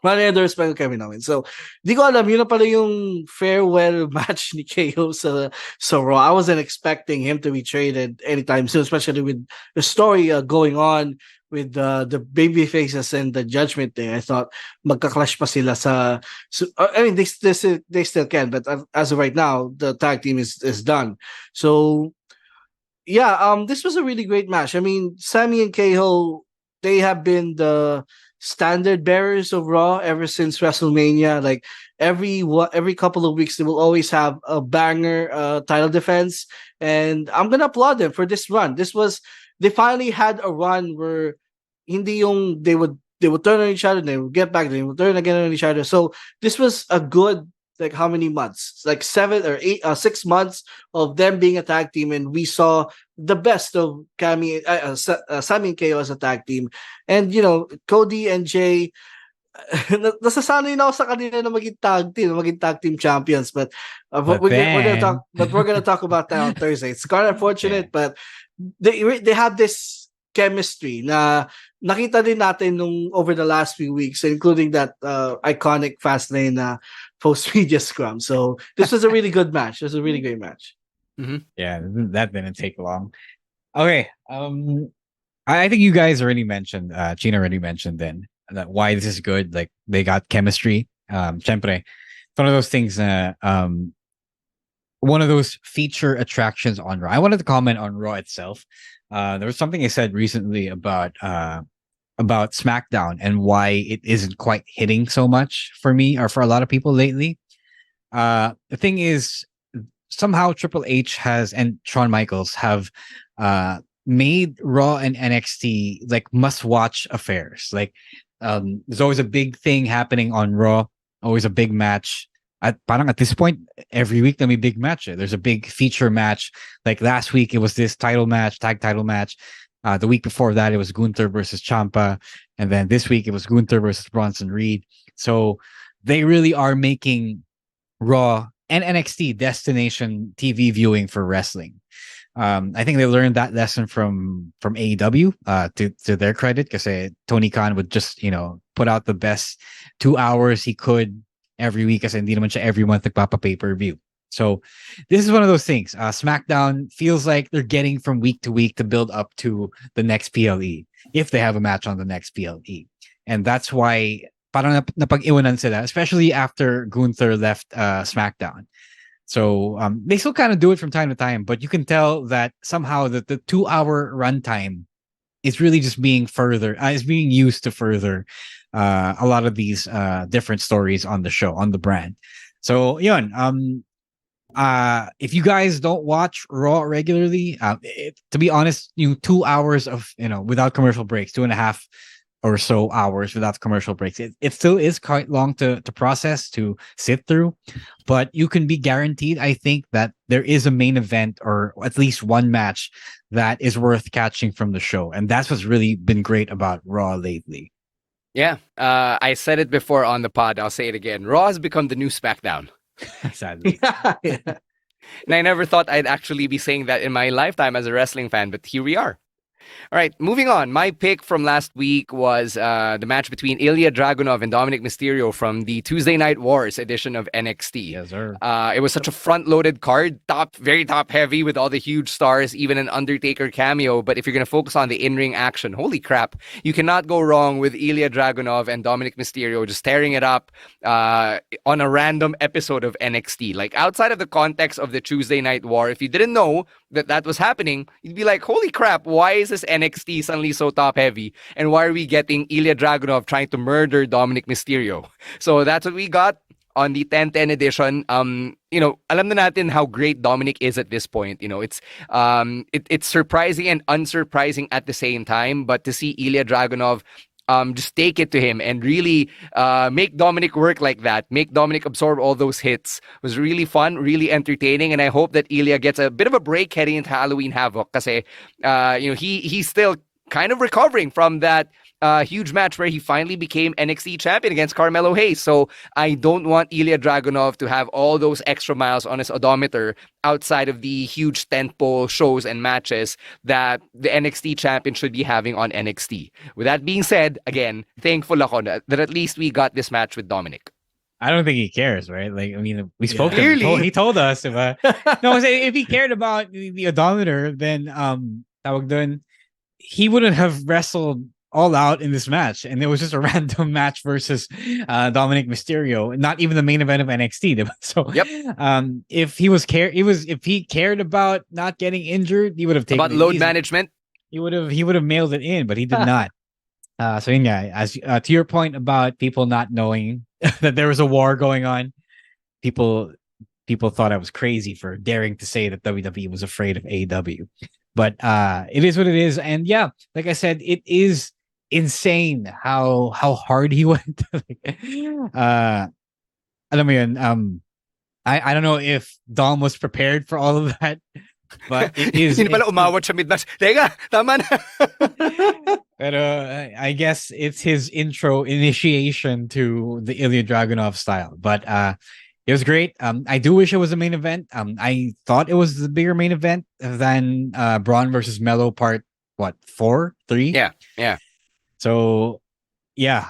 Speaker 10: earned the respect of Kevin Owens. So di ko alam, yun na pala yung farewell match ni KO sa Raw. I wasn't expecting him to be traded anytime soon, especially with the story going on with the baby faces and the Judgment Day. I thought magka-clash pa sila sa. I mean, they still can, but as of right now, the tag team is done. So yeah, this was a really great match. I mean, Sami and KO, they have been the standard bearers of Raw ever since WrestleMania. Like every couple of weeks, they will always have a banger title defense, and I'm gonna applaud them for this run. They finally had a run where hindi yung they would turn on each other, they would get back, they would turn again on each other. So this was a good, like, how many months? Like 7 or 6 months of them being a tag team, and we saw the best of Sami and KO as a tag team. And Cody and Jey, nasasanay na ako sa kanila na maging tag team champions, but we're gonna talk about that on Thursday. It's kind of unfortunate, but they have this chemistry na nakita din natin over the last few weeks, including that iconic Fastlane post-media scrum. So this was a really good match. It was a really great match.
Speaker 9: Mm-hmm.
Speaker 1: Yeah, that didn't take long. Okay, I think you guys already mentioned, Chino already mentioned then, that why this is good. Like, they got chemistry. Syempre, it's one of those things, one of those feature attractions on Raw. I wanted to comment on Raw itself. There was something I said recently about SmackDown and why it isn't quite hitting so much for me or for a lot of people lately. The thing is, somehow Triple H and Shawn Michaels have made Raw and NXT like must-watch affairs. Like, there's always a big thing happening on Raw, always a big match. At this point, every week there'll be a big match. There's a big feature match. Like last week, it was this tag title match. The week before that, it was Gunther versus Ciampa. And then this week, it was Gunther versus Bronson Reed. So they really are making Raw and NXT destination TV viewing for wrestling. I think they learned that lesson from AEW, to their credit, because Tony Khan would just, put out the best 2 hours he could every week, kasi hindi naman siya every month nagpapa pay-per-view. So this is one of those things. SmackDown feels like they're getting from week to week to build up to the next PLE, if they have a match on the next PLE. And that's why parang napag-iwanan sila, especially after Gunther left SmackDown. So they still kind of do it from time to time, but you can tell that somehow that the 2-hour runtime is really just being used to further a lot of these different stories on the show, on the brand. So yun, if you guys don't watch Raw regularly, to be honest, 2 hours of without commercial breaks, 2.5 or so hours without commercial breaks, it still is quite long to process, to sit through, but you can be guaranteed, I think, that there is a main event or at least one match that is worth catching from the show, and that's what's really been great about Raw lately.
Speaker 9: Yeah, I said it before on the pod, I'll say it again. Raw has become the new SmackDown.
Speaker 1: Sadly.
Speaker 10: Yeah.
Speaker 9: And I never thought I'd actually be saying that in my lifetime as a wrestling fan, but here we are. All right, moving on. My pick from last week was the match between Ilja Dragunov and Dominik Mysterio from the Tuesday Night Wars edition of NXT.
Speaker 1: Yes, sir.
Speaker 9: It was such a front-loaded card, very top-heavy with all the huge stars, even an Undertaker cameo. But if you're going to focus on the in-ring action, holy crap, you cannot go wrong with Ilja Dragunov and Dominik Mysterio just tearing it up on a random episode of NXT. Like, outside of the context of the Tuesday Night War, if you didn't know that was happening, you'd be like, holy crap, why is this NXT suddenly so top heavy? And why are we getting Ilja Dragunov trying to murder Dominik Mysterio? So that's what we got on the 10-10 edition. Alam na natin how great Dominik is at this point. It's surprising and unsurprising at the same time. But to see Ilja Dragunov just take it to him and really make Dominik work like that, make Dominik absorb all those hits, was really fun, really entertaining, and I hope that Ilja gets a bit of a break heading into Halloween Havoc kasi he's still kind of recovering from that huge match where he finally became NXT champion against Carmelo Hayes. So I don't want Ilja Dragunov to have all those extra miles on his odometer outside of the huge tentpole shows and matches that the NXT champion should be having on NXT. With that being said, again, thankful ako that at least we got this match with Dominik.
Speaker 1: I don't think he cares, right? Like, I mean, we spoke to
Speaker 9: Clearly.
Speaker 1: him. He told us if he cared about the odometer, then tawag dun, he wouldn't have wrestled all out in this match, and it was just a random match versus Dominik Mysterio, not even the main event of NXT. Diba? So,
Speaker 9: yep.
Speaker 1: If he cared about not getting injured, he would have taken
Speaker 9: about load management.
Speaker 1: He would have mailed it in, but he did not. So yeah, as to your point about people not knowing that there was a war going on, people thought I was crazy for daring to say that WWE was afraid of AEW. But it is what it is, and yeah, like I said, it is insane how hard he went. Alam mo yun, I don't know if Dom was prepared for all of that, but it is.
Speaker 9: Hindi pala umawat siya mid-match. Teka, tama na.
Speaker 1: Pero I guess it's his initiation to the Ilja Dragunov style. But it was great. I do wish it was a main event. I thought it was the bigger main event than Braun versus Melo part 4, 3.
Speaker 9: Yeah.
Speaker 1: So yeah,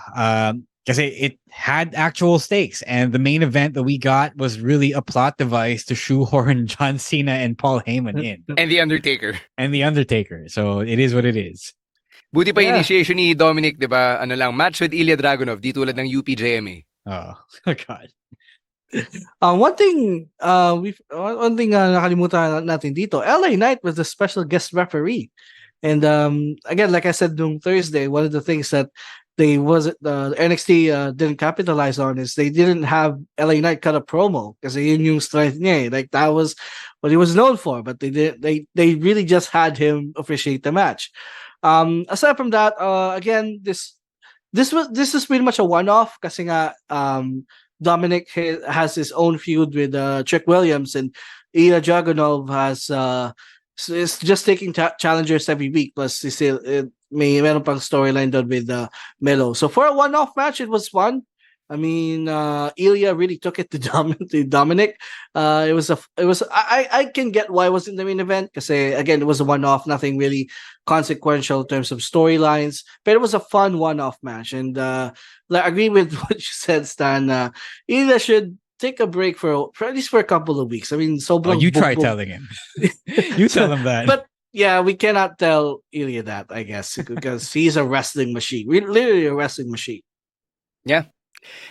Speaker 1: because it had actual stakes, and the main event that we got was really a plot device to shoehorn John Cena and Paul Heyman in,
Speaker 9: and the Undertaker. So it is what it is.
Speaker 10: Buti pa
Speaker 9: initiation ni Dominik, di ba? Ano lang, match with Ilja Dragunov, di tulad ng UPJMA.
Speaker 1: Oh God.
Speaker 10: One thing nakalimutan natin dito, LA Knight was the special guest referee. And again, like I said on Thursday, one of the things that the NXT didn't capitalize on is they didn't have LA Knight cut a promo because yun yung strength niya. Like that was what he was known for, but they really just had him officiate the match. Aside from that, again, this is pretty much a one-off kasi nga Dominik has his own feud with Trick Williams, and Ilja Dragunov is just taking challengers every week. Plus, meron pang storyline doon with Melo. So for a one-off match, it was fun. I mean, Ilja really took it to Dominik. I can get why it was in the main event because again, it was a one-off, nothing really consequential in terms of storylines. But it was a fun one-off match, and I agree with what you said, Stan. Ilja should take a break for at least for a couple of weeks. I mean,
Speaker 1: you try telling him. You tell him that.
Speaker 10: But yeah, we cannot tell Ilja that, I guess, because he's a wrestling machine. We're literally a wrestling machine.
Speaker 9: Yeah.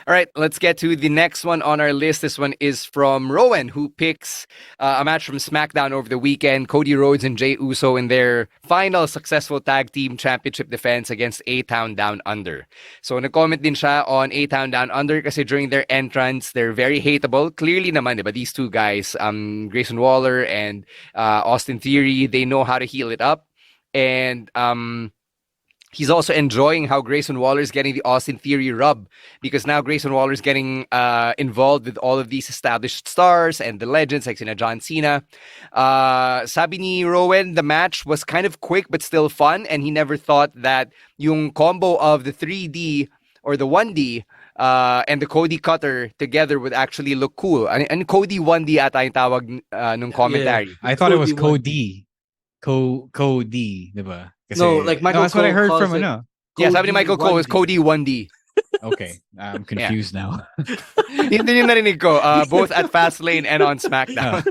Speaker 9: All right, let's get to the next one on our list. This one is from Rowan, who picks a match from SmackDown over the weekend. Cody Rhodes and Jey Uso in their final successful tag team championship defense against A-Town Down Under. So nag-comment din siya on A-Town Down Under kasi during their entrance, they're very hateable. Clearly naman, diba, these two guys, Grayson Waller and Austin Theory, they know how to heal it up. And he's also enjoying how Grayson Waller is getting the Austin Theory rub because now Grayson Waller is getting involved with all of these established stars and the legends like John Cena. Sabi ni Rowan, the match was kind of quick but still fun, and he never thought that yung combo of the 3D or the 1D and the Cody Cutter together would actually look cool. And Cody 1D ata yung tawag nung commentary.
Speaker 1: Yeah. I thought it was Cody. Cody, diba? Kasi,
Speaker 10: No, like Michael
Speaker 1: that's what I
Speaker 10: Cole
Speaker 1: heard
Speaker 10: calls
Speaker 1: from
Speaker 10: it
Speaker 1: ano.
Speaker 9: Yeah, sabi ni Michael Cole is
Speaker 10: 1D.
Speaker 9: Cody 1D.
Speaker 1: Okay, I'm confused now.
Speaker 9: Yun din yung narinig ko, both at Fastlane and on SmackDown.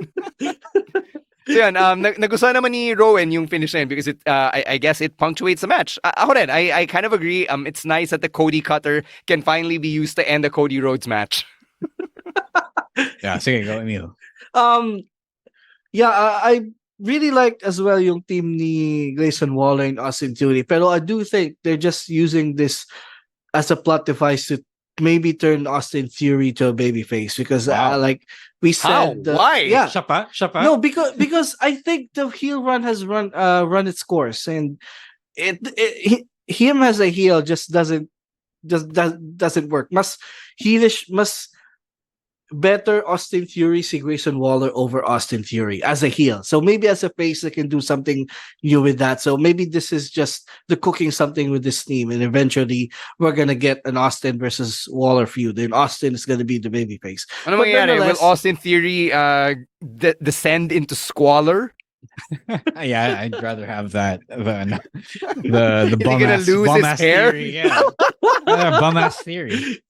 Speaker 9: So yun, nagustuhan naman ni Rowan yung finish na yun because I guess it punctuates the match. Ako rin, I kind of agree. It's nice that the Cody Cutter can finally be used to end the Cody Rhodes match.
Speaker 1: Yeah, sige, go, Emile.
Speaker 10: Yeah, I really liked as well yung team ni Grayson Waller and Austin Theory. Pero I do think they're just using this as a plot device to maybe turn Austin Theory to a babyface because like we said,
Speaker 9: why?
Speaker 10: Yeah,
Speaker 1: Shapa?
Speaker 10: no, because I think the heel run has run its course, and him as a heel just doesn't work. Mas heelish, mas better Austin Theory si Grayson Waller over Austin Theory as a heel. So maybe as a face they can do something new with that. So maybe this is just the cooking something with this team, and eventually we're gonna get an Austin versus Waller feud, and Austin is gonna be the babyface.
Speaker 9: Ano mangyayari? Will Austin Theory descend into squalor?
Speaker 1: Yeah, I'd rather have that than the bum
Speaker 9: gonna
Speaker 1: ass,
Speaker 9: lose
Speaker 1: bum
Speaker 9: his
Speaker 1: ass
Speaker 9: hair?
Speaker 1: theory. Yeah, bum ass theory.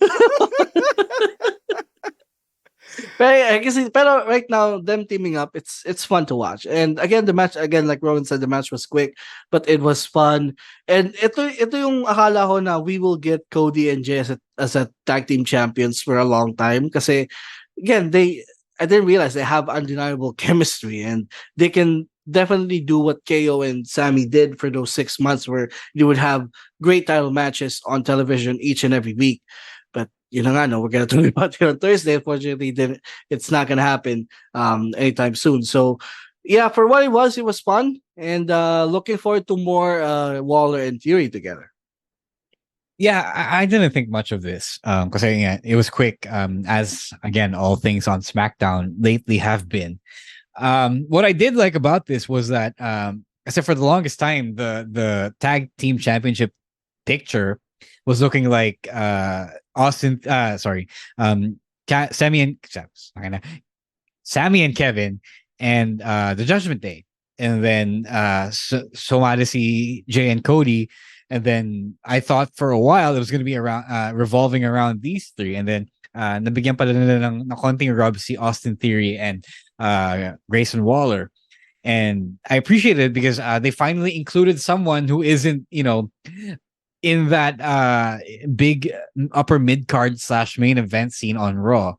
Speaker 10: Pero right now, them teaming up, it's fun to watch. And again, the match, like Rowan said, the match was quick, but it was fun. And ito yung akala ko na we will get Cody and Jay as a tag team champions for a long time. Kasi again, I didn't realize they have undeniable chemistry, and they can definitely do what KO and Sami did for those 6 months, where you would have great title matches on television each and every week. But you know, I know we're gonna talk about it on Thursday. Unfortunately, it's not gonna happen anytime soon. So yeah, for what it was fun, and looking forward to more Waller and Theory together.
Speaker 1: Yeah, I didn't think much of this because it was quick. As again, all things on SmackDown lately have been. What I did like about this was that, except for the longest time, the tag team championship picture was looking like Sami and Kevin and the Judgment Day, and then Somadisi, Jay and Cody, and then I thought for a while it was going to be around revolving around these three, and then nabigyan pa nila ng konting rub si Austin Theory and Grayson Waller. And I appreciated it because they finally included someone who isn't, in that big upper mid card / main event scene on Raw,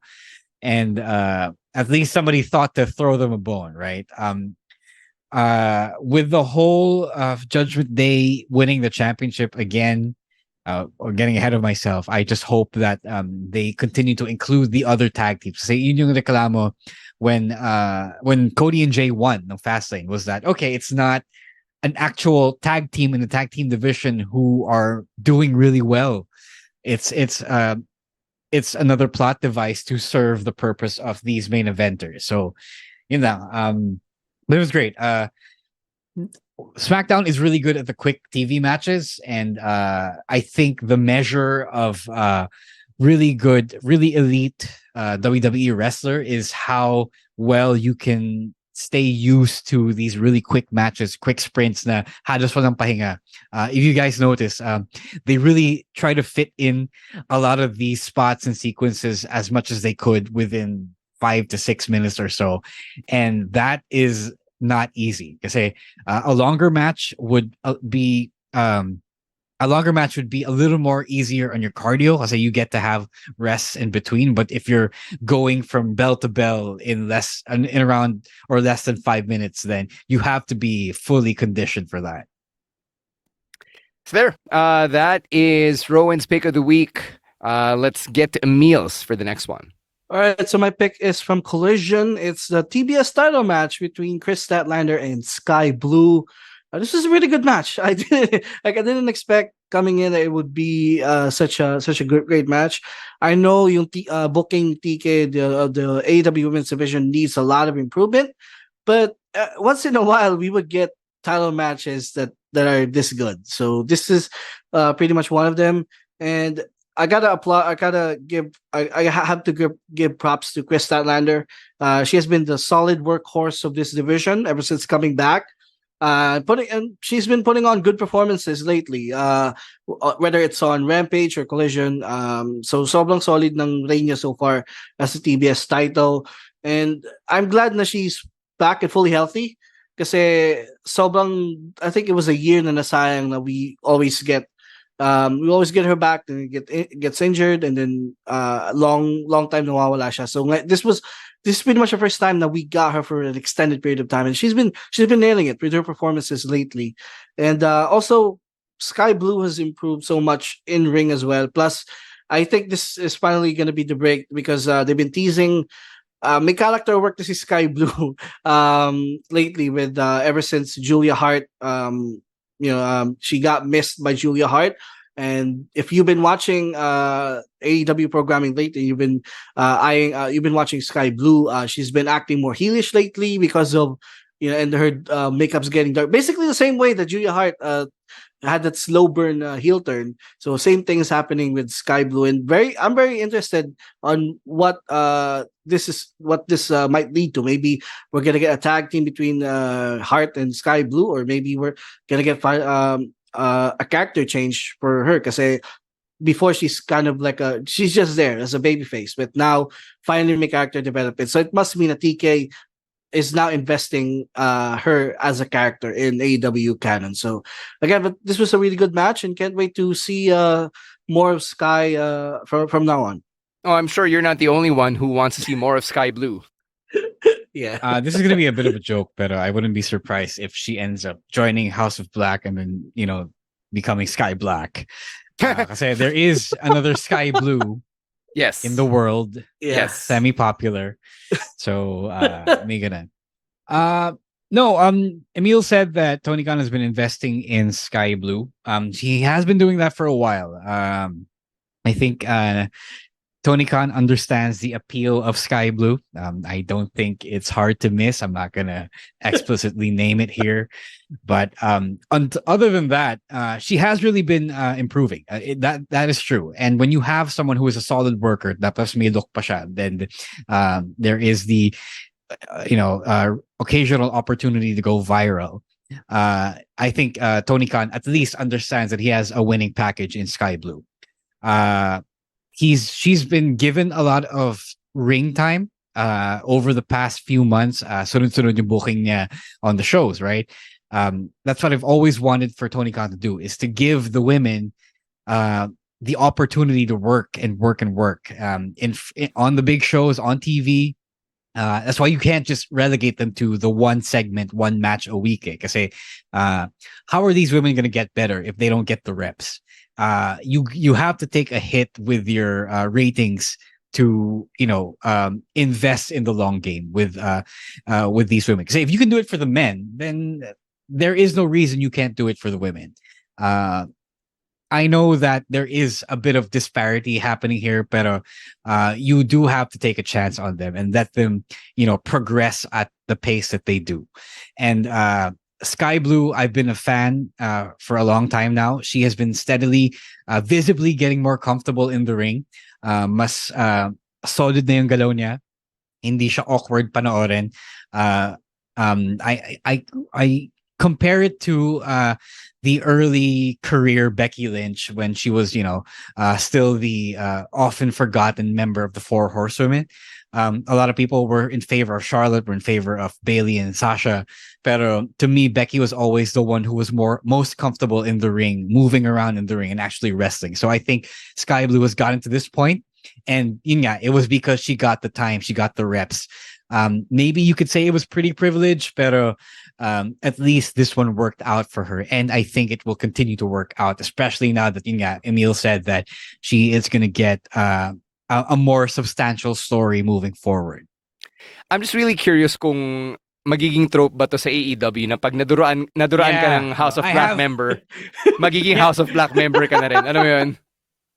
Speaker 1: and at least somebody thought to throw them a bone, right? With the whole Judgment Day winning the championship again, or getting ahead of myself, I just hope that they continue to include the other tag teams. Say yun yung reklamo when Cody and Jay won no Fastlane, was that okay? It's not an actual tag team in the tag team division who are doing really well. It's another plot device to serve the purpose of these main eventers. So, it was great. SmackDown is really good at the quick TV matches, and I think the measure of really good, really elite WWE wrestler is how well you can stay used to these really quick matches, quick sprints na halos walang pahinga. If you guys notice, they really try to fit in a lot of these spots and sequences as much as they could within 5 to 6 minutes or so. And that is not easy. Kasi a longer match would be a little more easier on your cardio because you get to have rests in between. But if you're going from bell to bell in around or less than 5 minutes, then you have to be fully conditioned for that.
Speaker 9: So there, that is Rowan's pick of the week. Let's get to Emile's for the next one.
Speaker 10: All right, so my pick is from Collision. It's the TBS title match between Kris Statlander and Skye Blue. This is a really good match. I didn't expect coming in that it would be such a great match. I know yung booking TK the AEW Women's Division needs a lot of improvement, but once in a while we would get title matches that are this good. So this is pretty much one of them, and I gotta applaud. I have to give props to Kris Statlander. She has been the solid workhorse of this division ever since coming back. And she's been putting on good performances lately. Whether it's on Rampage or Collision. So sobrang solid ng reign niya so far as a TBS title. And I'm glad na she's back and fully healthy. Kasi sobrang, I think it was a year na nasayang na we always get her back and gets injured, and then long time nawawala siya. So this is pretty much the first time that we got her for an extended period of time, and she's been nailing it with her performances lately. And also Skye Blue has improved so much in ring as well. Plus, I think this is finally going to be the break because they've been teasing. May character work to si Skye Blue lately with ever since Julia Hart. She got missed by Julia Hart. And if you've been watching AEW programming lately, you've been watching Skye Blue. She's been acting more heelish lately because of and her makeup's getting dark. Basically the same way that Julia Hart had that slow burn heel turn. So same thing is happening with Skye Blue, and I'm very interested on what this might lead to. Maybe we're gonna get a tag team between Hart and Skye Blue, or maybe we're gonna get a character change for her. Because before she's kind of like she's just there as a babyface, but now finally make character development. So it must mean that TK is now investing her as a character in AEW canon. So again, but this was a really good match, and can't wait to see more of Skye from now on.
Speaker 9: Oh, I'm sure you're not the only one who wants to see more of Skye Blue.
Speaker 10: Yeah.
Speaker 1: This is going to be a bit of a joke, but I wouldn't be surprised if she ends up joining House of Black and then, becoming Skye Black. Kasi there is another Skye Blue
Speaker 9: yes
Speaker 1: in the world.
Speaker 9: Yes.
Speaker 1: Semi-popular. So, may ganun. Emile said that Tony Khan has been investing in Skye Blue. He has been doing that for a while. I think Tony Khan understands the appeal of Skye Blue. I don't think it's hard to miss. I'm not gonna explicitly name it here, but other than that, she has really been improving. That is true. And when you have someone who is a solid worker, tapos may look pa siya, then there is the occasional opportunity to go viral. I think Tony Khan at least understands that he has a winning package in Skye Blue. She's been given a lot of ring time over the past few months. Sunod-sunod yung booking niya on the shows, right? That's what I've always wanted for Tony Khan to do, is to give the women the opportunity to work and work and work on the big shows on TV. That's why you can't just relegate them to the one segment, one match a week. Kasi how are these women going to get better if they don't get the reps? You have to take a hit with your ratings to invest in the long game with these women. Because if you can do it for the men, then there is no reason you can't do it for the women. I know that there is a bit of disparity happening here, but you do have to take a chance on them and let them progress at the pace that they do. And Skye Blue, I've been a fan for a long time now. She has been steadily, visibly getting more comfortable in the ring. Mas solid na yung galaw niya. Hindi siya awkward panoorin. I compare it to the early career Becky Lynch when she was, still the often forgotten member of the Four Horsewomen. A lot of people were in favor of Charlotte, were in favor of Bayley and Sasha. Pero to me, Becky was always the one who was most comfortable in the ring, moving around in the ring and actually wrestling. So I think Skye Blue has gotten to this point, and it was because she got the time, she got the reps. Maybe you could say it was pretty privileged, pero at least this one worked out for her, and I think it will continue to work out, especially now that Emile said that she is going to get a more substantial story moving forward.
Speaker 9: I'm just really curious kung magiging trope ba to sa AEW na pag naduruan ka ng House of Black member, magiging House of Black member ka na rin. Ano yun?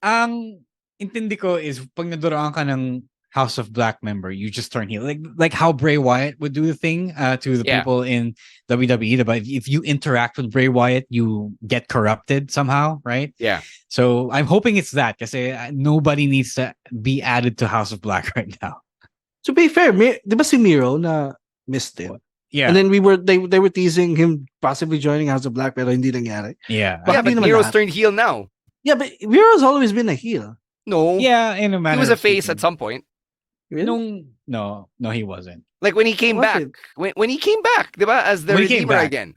Speaker 1: Ang intindi ko is pag naduruan ka ng House of Black member, you just turn heel. Like how Bray Wyatt would do the thing to the people in WWE. But if you interact with Bray Wyatt, you get corrupted somehow, right?
Speaker 9: Yeah.
Speaker 1: So I'm hoping it's that, kasi nobody needs to be added to House of Black right now.
Speaker 10: To be fair, di ba si Miro na missed it?
Speaker 1: Yeah.
Speaker 10: And then they were teasing him possibly joining House of Black, pero hindi nangyari.
Speaker 1: Yeah.
Speaker 9: But
Speaker 10: hindi naman
Speaker 9: Miro's
Speaker 10: lahat.
Speaker 9: turned heel now.
Speaker 10: Yeah, but Miro's always been a heel.
Speaker 9: No.
Speaker 1: Yeah, in a manner
Speaker 9: He was a
Speaker 1: of
Speaker 9: face
Speaker 1: speaking.
Speaker 9: at some point.
Speaker 10: Really?
Speaker 1: No, he wasn't.
Speaker 9: Like when he came
Speaker 10: Was
Speaker 9: back.
Speaker 10: it?
Speaker 9: When he came back, diba? As the
Speaker 1: When he came
Speaker 9: Redeemer
Speaker 1: back.
Speaker 9: again.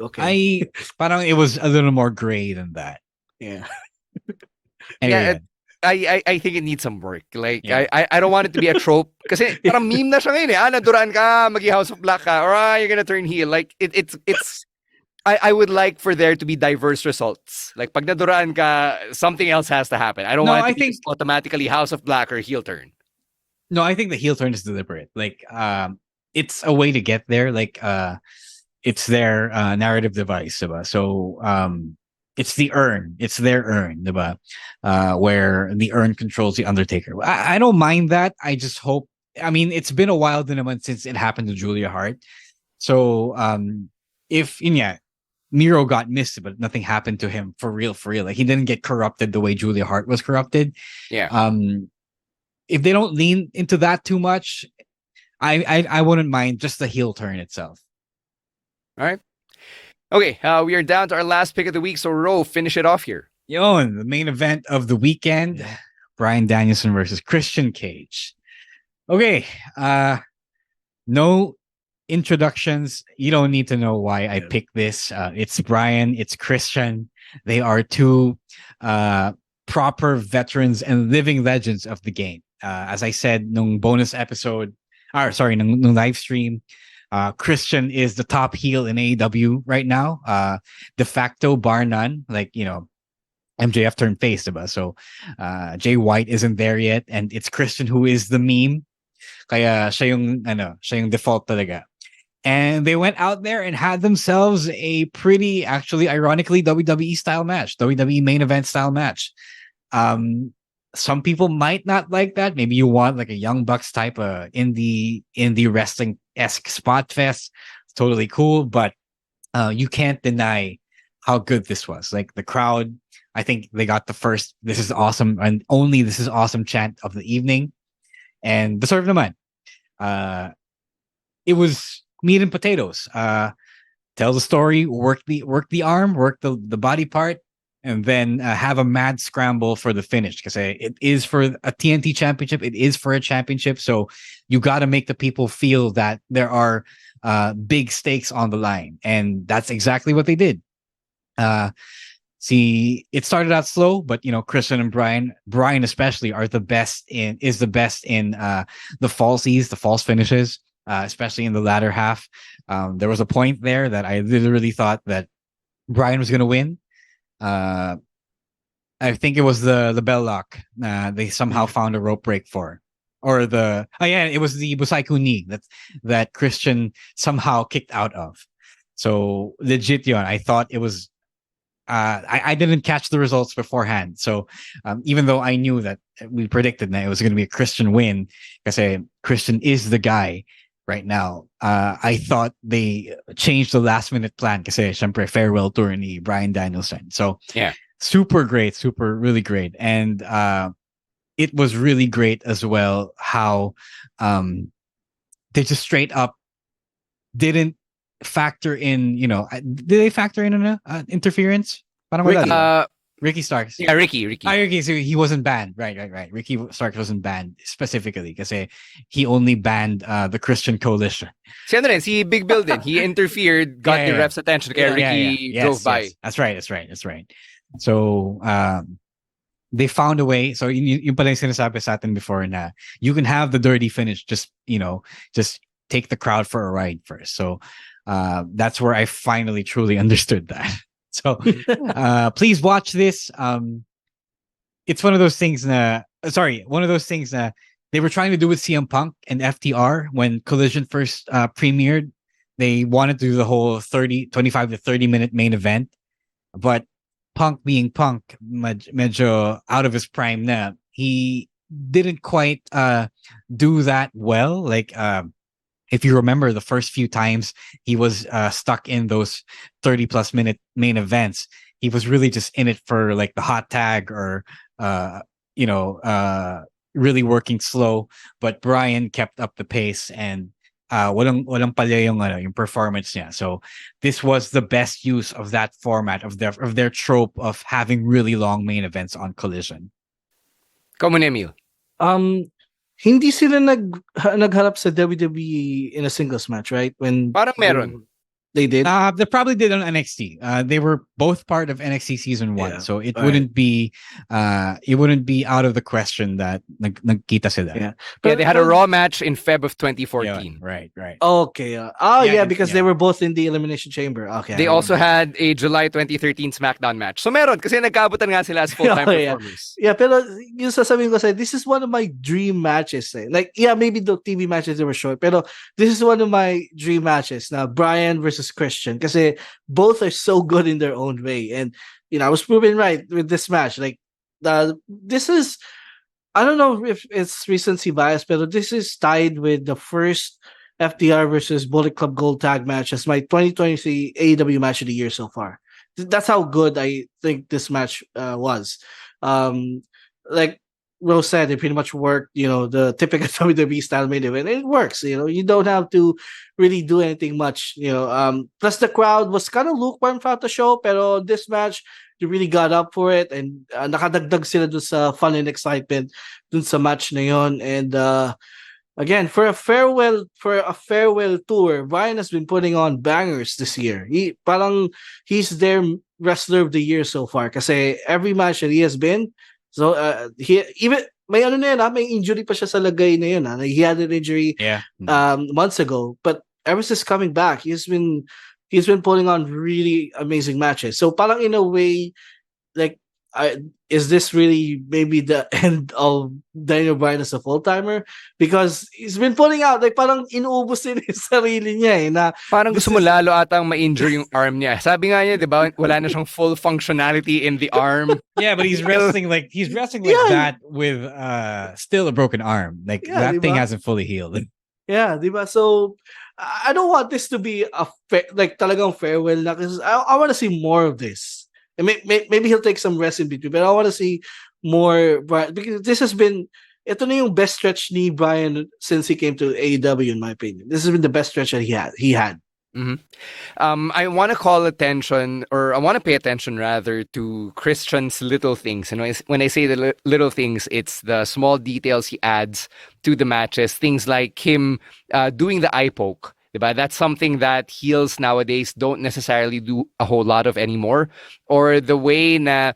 Speaker 10: Okay.
Speaker 1: Parang it was a little more gray than that.
Speaker 10: Yeah.
Speaker 1: Anyway,
Speaker 9: I think it needs some work. Like
Speaker 1: Yeah.
Speaker 9: I don't want it to be a trope. Kasi parang meme na siya ngayon eh. Naduraan ka, magi House of Black ka, or you're gonna turn heel. Like it's I would like for there to be diverse results. Like pag naduraan ka, something else has to happen. I don't want it to be just automatically House of Black or heel turn.
Speaker 1: No, I think the heel turn is deliberate. Like, it's a way to get there. Like, it's their narrative device, diba? So, it's the urn. It's their urn, diba? Where the urn controls the Undertaker. I don't mind that. I just hope. I mean, it's been a while since it happened to Julia Hart. So, if Miro got missed, but nothing happened to him for real. Like, he didn't get corrupted the way Julia Hart was corrupted.
Speaker 9: Yeah.
Speaker 1: If they don't lean into that too much, I wouldn't mind just the heel turn itself.
Speaker 9: All right. Okay, we are down to our last pick of the week. So, Ro, finish it off here.
Speaker 1: And the main event of the weekend, Bryan Danielson versus Christian Cage. Okay, no introductions. You don't need to know why I picked this. It's Bryan, it's Christian. They are two proper veterans and living legends of the game. As I said, nung bonus episode, nung live stream, Christian is the top heel in AEW right now. De facto, bar none. Like, MJF turned face, diba? So, Jay White isn't there yet, and it's Christian who is the meme. Kaya siya yung default talaga. And they went out there and had themselves a pretty, actually, ironically, WWE style match, WWE main event style match. Some people might not like that. Maybe you want like a Young Bucks type of indie wrestling-esque spot fest. It's totally cool, but you can't deny how good this was. Like the crowd, I think they got the first "This is awesome" and only "This is awesome" chant of the evening, and deserve naman. It was meat and potatoes. Tell the story, work the arm, work the body part, and then have a mad scramble for the finish. Because it is for a TNT championship. It is for a championship. So you got to make the people feel that there are big stakes on the line. And that's exactly what they did. It started out slow, but Christian and Bryan especially is the best in the falsies, the false finishes, especially in the latter half. There was a point there that I literally thought that Bryan was going to win. I think it was the bell lock. They somehow found a rope break for, or it was the Busaiku knee that Christian somehow kicked out of. So legit, I thought it was. I didn't catch the results beforehand, so even though I knew that we predicted that it was going to be a Christian win, because Christian is the guy right now. I thought they changed the last minute plan because syempre farewell tour ni Bryan Danielson. So
Speaker 9: yeah,
Speaker 1: super great, really great, and it was really great as well how they just straight up didn't factor in. Did they factor in an interference? Ricky Starks.
Speaker 9: Yeah, Ricky.
Speaker 1: Ricky, so he wasn't banned. Right. Ricky Starks wasn't banned specifically because he only banned the Christian Coalition.
Speaker 9: Si Big Bill din. He interfered, got the ref's attention. Kaya Ricky drove by.
Speaker 1: Yes. That's right. So they found a way. So yung pala yung sinasabi sa atin before na you can have the dirty finish. Just take the crowd for a ride first. So that's where I finally truly understood that. So please watch this. It's one of those things that they were trying to do with CM Punk and FTR when Collision first premiered. They wanted to do the whole 25 to 30 minute main event, but Punk being Punk, medyo out of his prime na, he didn't quite do that well. Like if you remember the first few times he was stuck in those 30 plus minute main events, he was really just in it for like the hot tag or really working slow. But Bryan kept up the pace and walang palya yung performance niya. So this was the best use of that format of their trope of having really long main events on Collision.
Speaker 9: Come on, Emile.
Speaker 10: Hindi sila nagharap sa WWE in a singles match, right?
Speaker 9: Parang meron.
Speaker 10: They did.
Speaker 1: They probably did on NXT. They were both part of NXT season 1, so it wouldn't be out of the question that nagkita sila.
Speaker 10: Yeah,
Speaker 9: they had a Raw match in Feb of 2014.
Speaker 1: Yeah, right.
Speaker 10: Okay. Because they were both in the Elimination Chamber. Okay.
Speaker 9: They also had a July 2013 SmackDown match. So meron, kasi nagkabutan nga sila as full-time performers.
Speaker 10: Yeah, pero yung sasabihin ko sa'yo, this is one of my dream matches. Like, yeah, maybe the TV matches they were short, pero this is one of my dream matches na Bryan versus Christian, kasi both are so good in their own way, and I was proven right with this match. Like, this is, I don't know if it's recency bias, but this is tied with the first FTR versus Bullet Club Gold Tag match as my 2023 AEW match of the year so far. That's how good I think this match was. Like Rose said, it pretty much worked, the typical WWE style main event. It works, you don't have to really do anything much, plus the crowd was kind of lukewarm throughout the show, pero this match, they really got up for it, and nakadagdag sila dun sa fun and excitement dun sa match na yun. And again, for a farewell tour, Bryan has been putting on bangers this year. He's their wrestler of the year so far, kasi every match that he has been, so he even may injury pa siya sa lagay na yun. He had an injury months ago, but ever since coming back, he's been putting on really amazing matches. So parang in a way, like, is this really maybe the end of Daniel Bryan as a full-timer? Because he's been putting out, like, parang inuubos din yung sarili niya na
Speaker 9: parang gusto mo lalo atang ma-injure yung arm niya. Sabi nga niya, di ba, wala na siyang full functionality in the arm.
Speaker 1: Yeah, but he's wrestling like that with still a broken arm. Like, that thing hasn't fully healed.
Speaker 10: Yeah, diba? So I don't want this to be like talagang farewell na, because I want to see more of this. And maybe he'll take some rest in between, but I want to see more, because this has been, ito na yung best stretch ni Bryan since he came to AEW, in my opinion. This has been the best stretch that he had.
Speaker 9: Mm-hmm. I want to call attention, or I want to pay attention rather, to Christian's little things. When I say the little things, it's the small details he adds to the matches. Things like him doing the eye poke. Diba? That's something that heels nowadays don't necessarily do a whole lot of anymore. Or the way na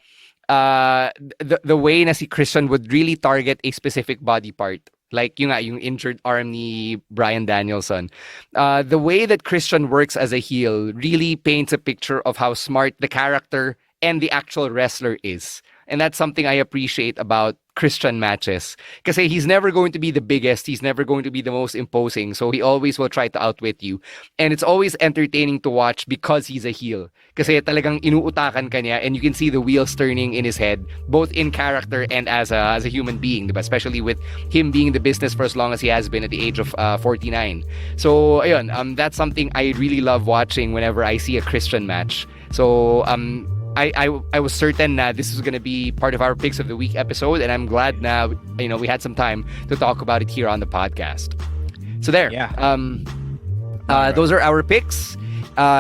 Speaker 9: the way na si Christian would really target a specific body part. Like yung injured arm ni Bryan Danielson. The way that Christian works as a heel really paints a picture of how smart the character and the actual wrestler is. And that's something I appreciate about Christian matches. Because he's never going to be the biggest. He's never going to be the most imposing. So he always will try to outwit you. And it's always entertaining to watch because he's a heel. Kasi talagang inuutakan ka niya, and you can see the wheels turning in his head, both in character and as a human being. Diba? Especially with him being in the business for as long as he has been at the age of 49. So ayun, that's something I really love watching whenever I see a Christian match. So I was certain that this was going to be part of our Picks of the Week episode, and I'm glad now we had some time to talk about it here on the podcast. So there.
Speaker 1: Yeah.
Speaker 9: Those are our picks.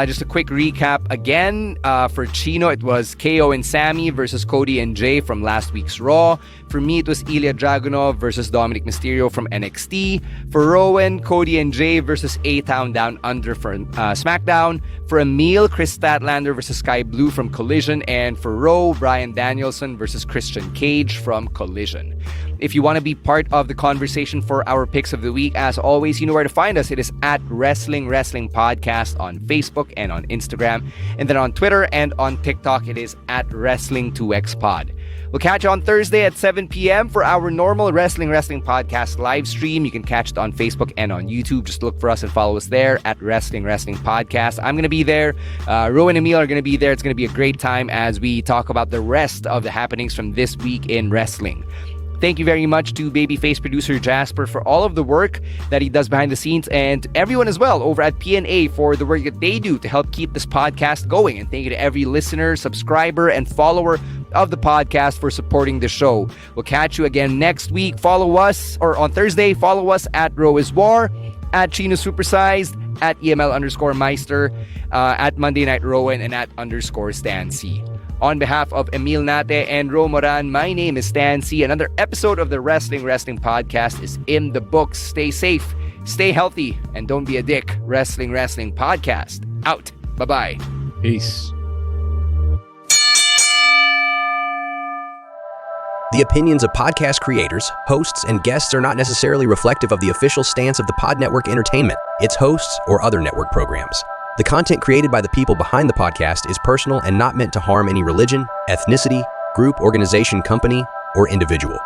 Speaker 9: Just a quick recap again. For Chino, it was KO and Sami versus Cody and Jay from last week's Raw. For me, it was Ilja Dragunov versus Dominik Mysterio from NXT. For Rowan, Cody and Jay versus A-Town Down Under from SmackDown. For Emile, Kris Statlander versus Skye Blue from Collision. And for Raw, Bryan Danielson versus Christian Cage from Collision. If you want to be part of the conversation for our Picks of the Week, as always, you know where to find us. It is at Wrestling Podcast on Facebook and on Instagram. And then on Twitter and on TikTok, it is at Wrestling2XPod. We'll catch you on Thursday at 7 p.m. for our normal Wrestling Podcast live stream. You can catch it on Facebook and on YouTube. Just look for us and follow us there at Wrestling Podcast. I'm going to be there. Ro and Emile are going to be there. It's going to be a great time as we talk about the rest of the happenings from this week in wrestling. Thank you very much to babyface producer Jasper for all of the work that he does behind the scenes, and everyone as well over at PNA for the work that they do to help keep this podcast going. And thank you to every listener, subscriber, and follower of the podcast for supporting the show. We'll catch you again next week. Follow us, or on Thursday, follow us at Row is War. at Chino Supersized, at EML_Meister, at Monday Night Rowan, and at _Stan C. On behalf of Emile Nate and Ro Moran, my name is Stan C. Another episode of the Wrestling Podcast is in the books. Stay safe, stay healthy, and don't be a dick. Wrestling Podcast. Out. Bye-bye.
Speaker 1: Peace.
Speaker 11: The opinions of podcast creators, hosts, and guests are not necessarily reflective of the official stance of the Pod Network Entertainment, its hosts, or other network programs. The content created by the people behind the podcast is personal and not meant to harm any religion, ethnicity, group, organization, company, or individual.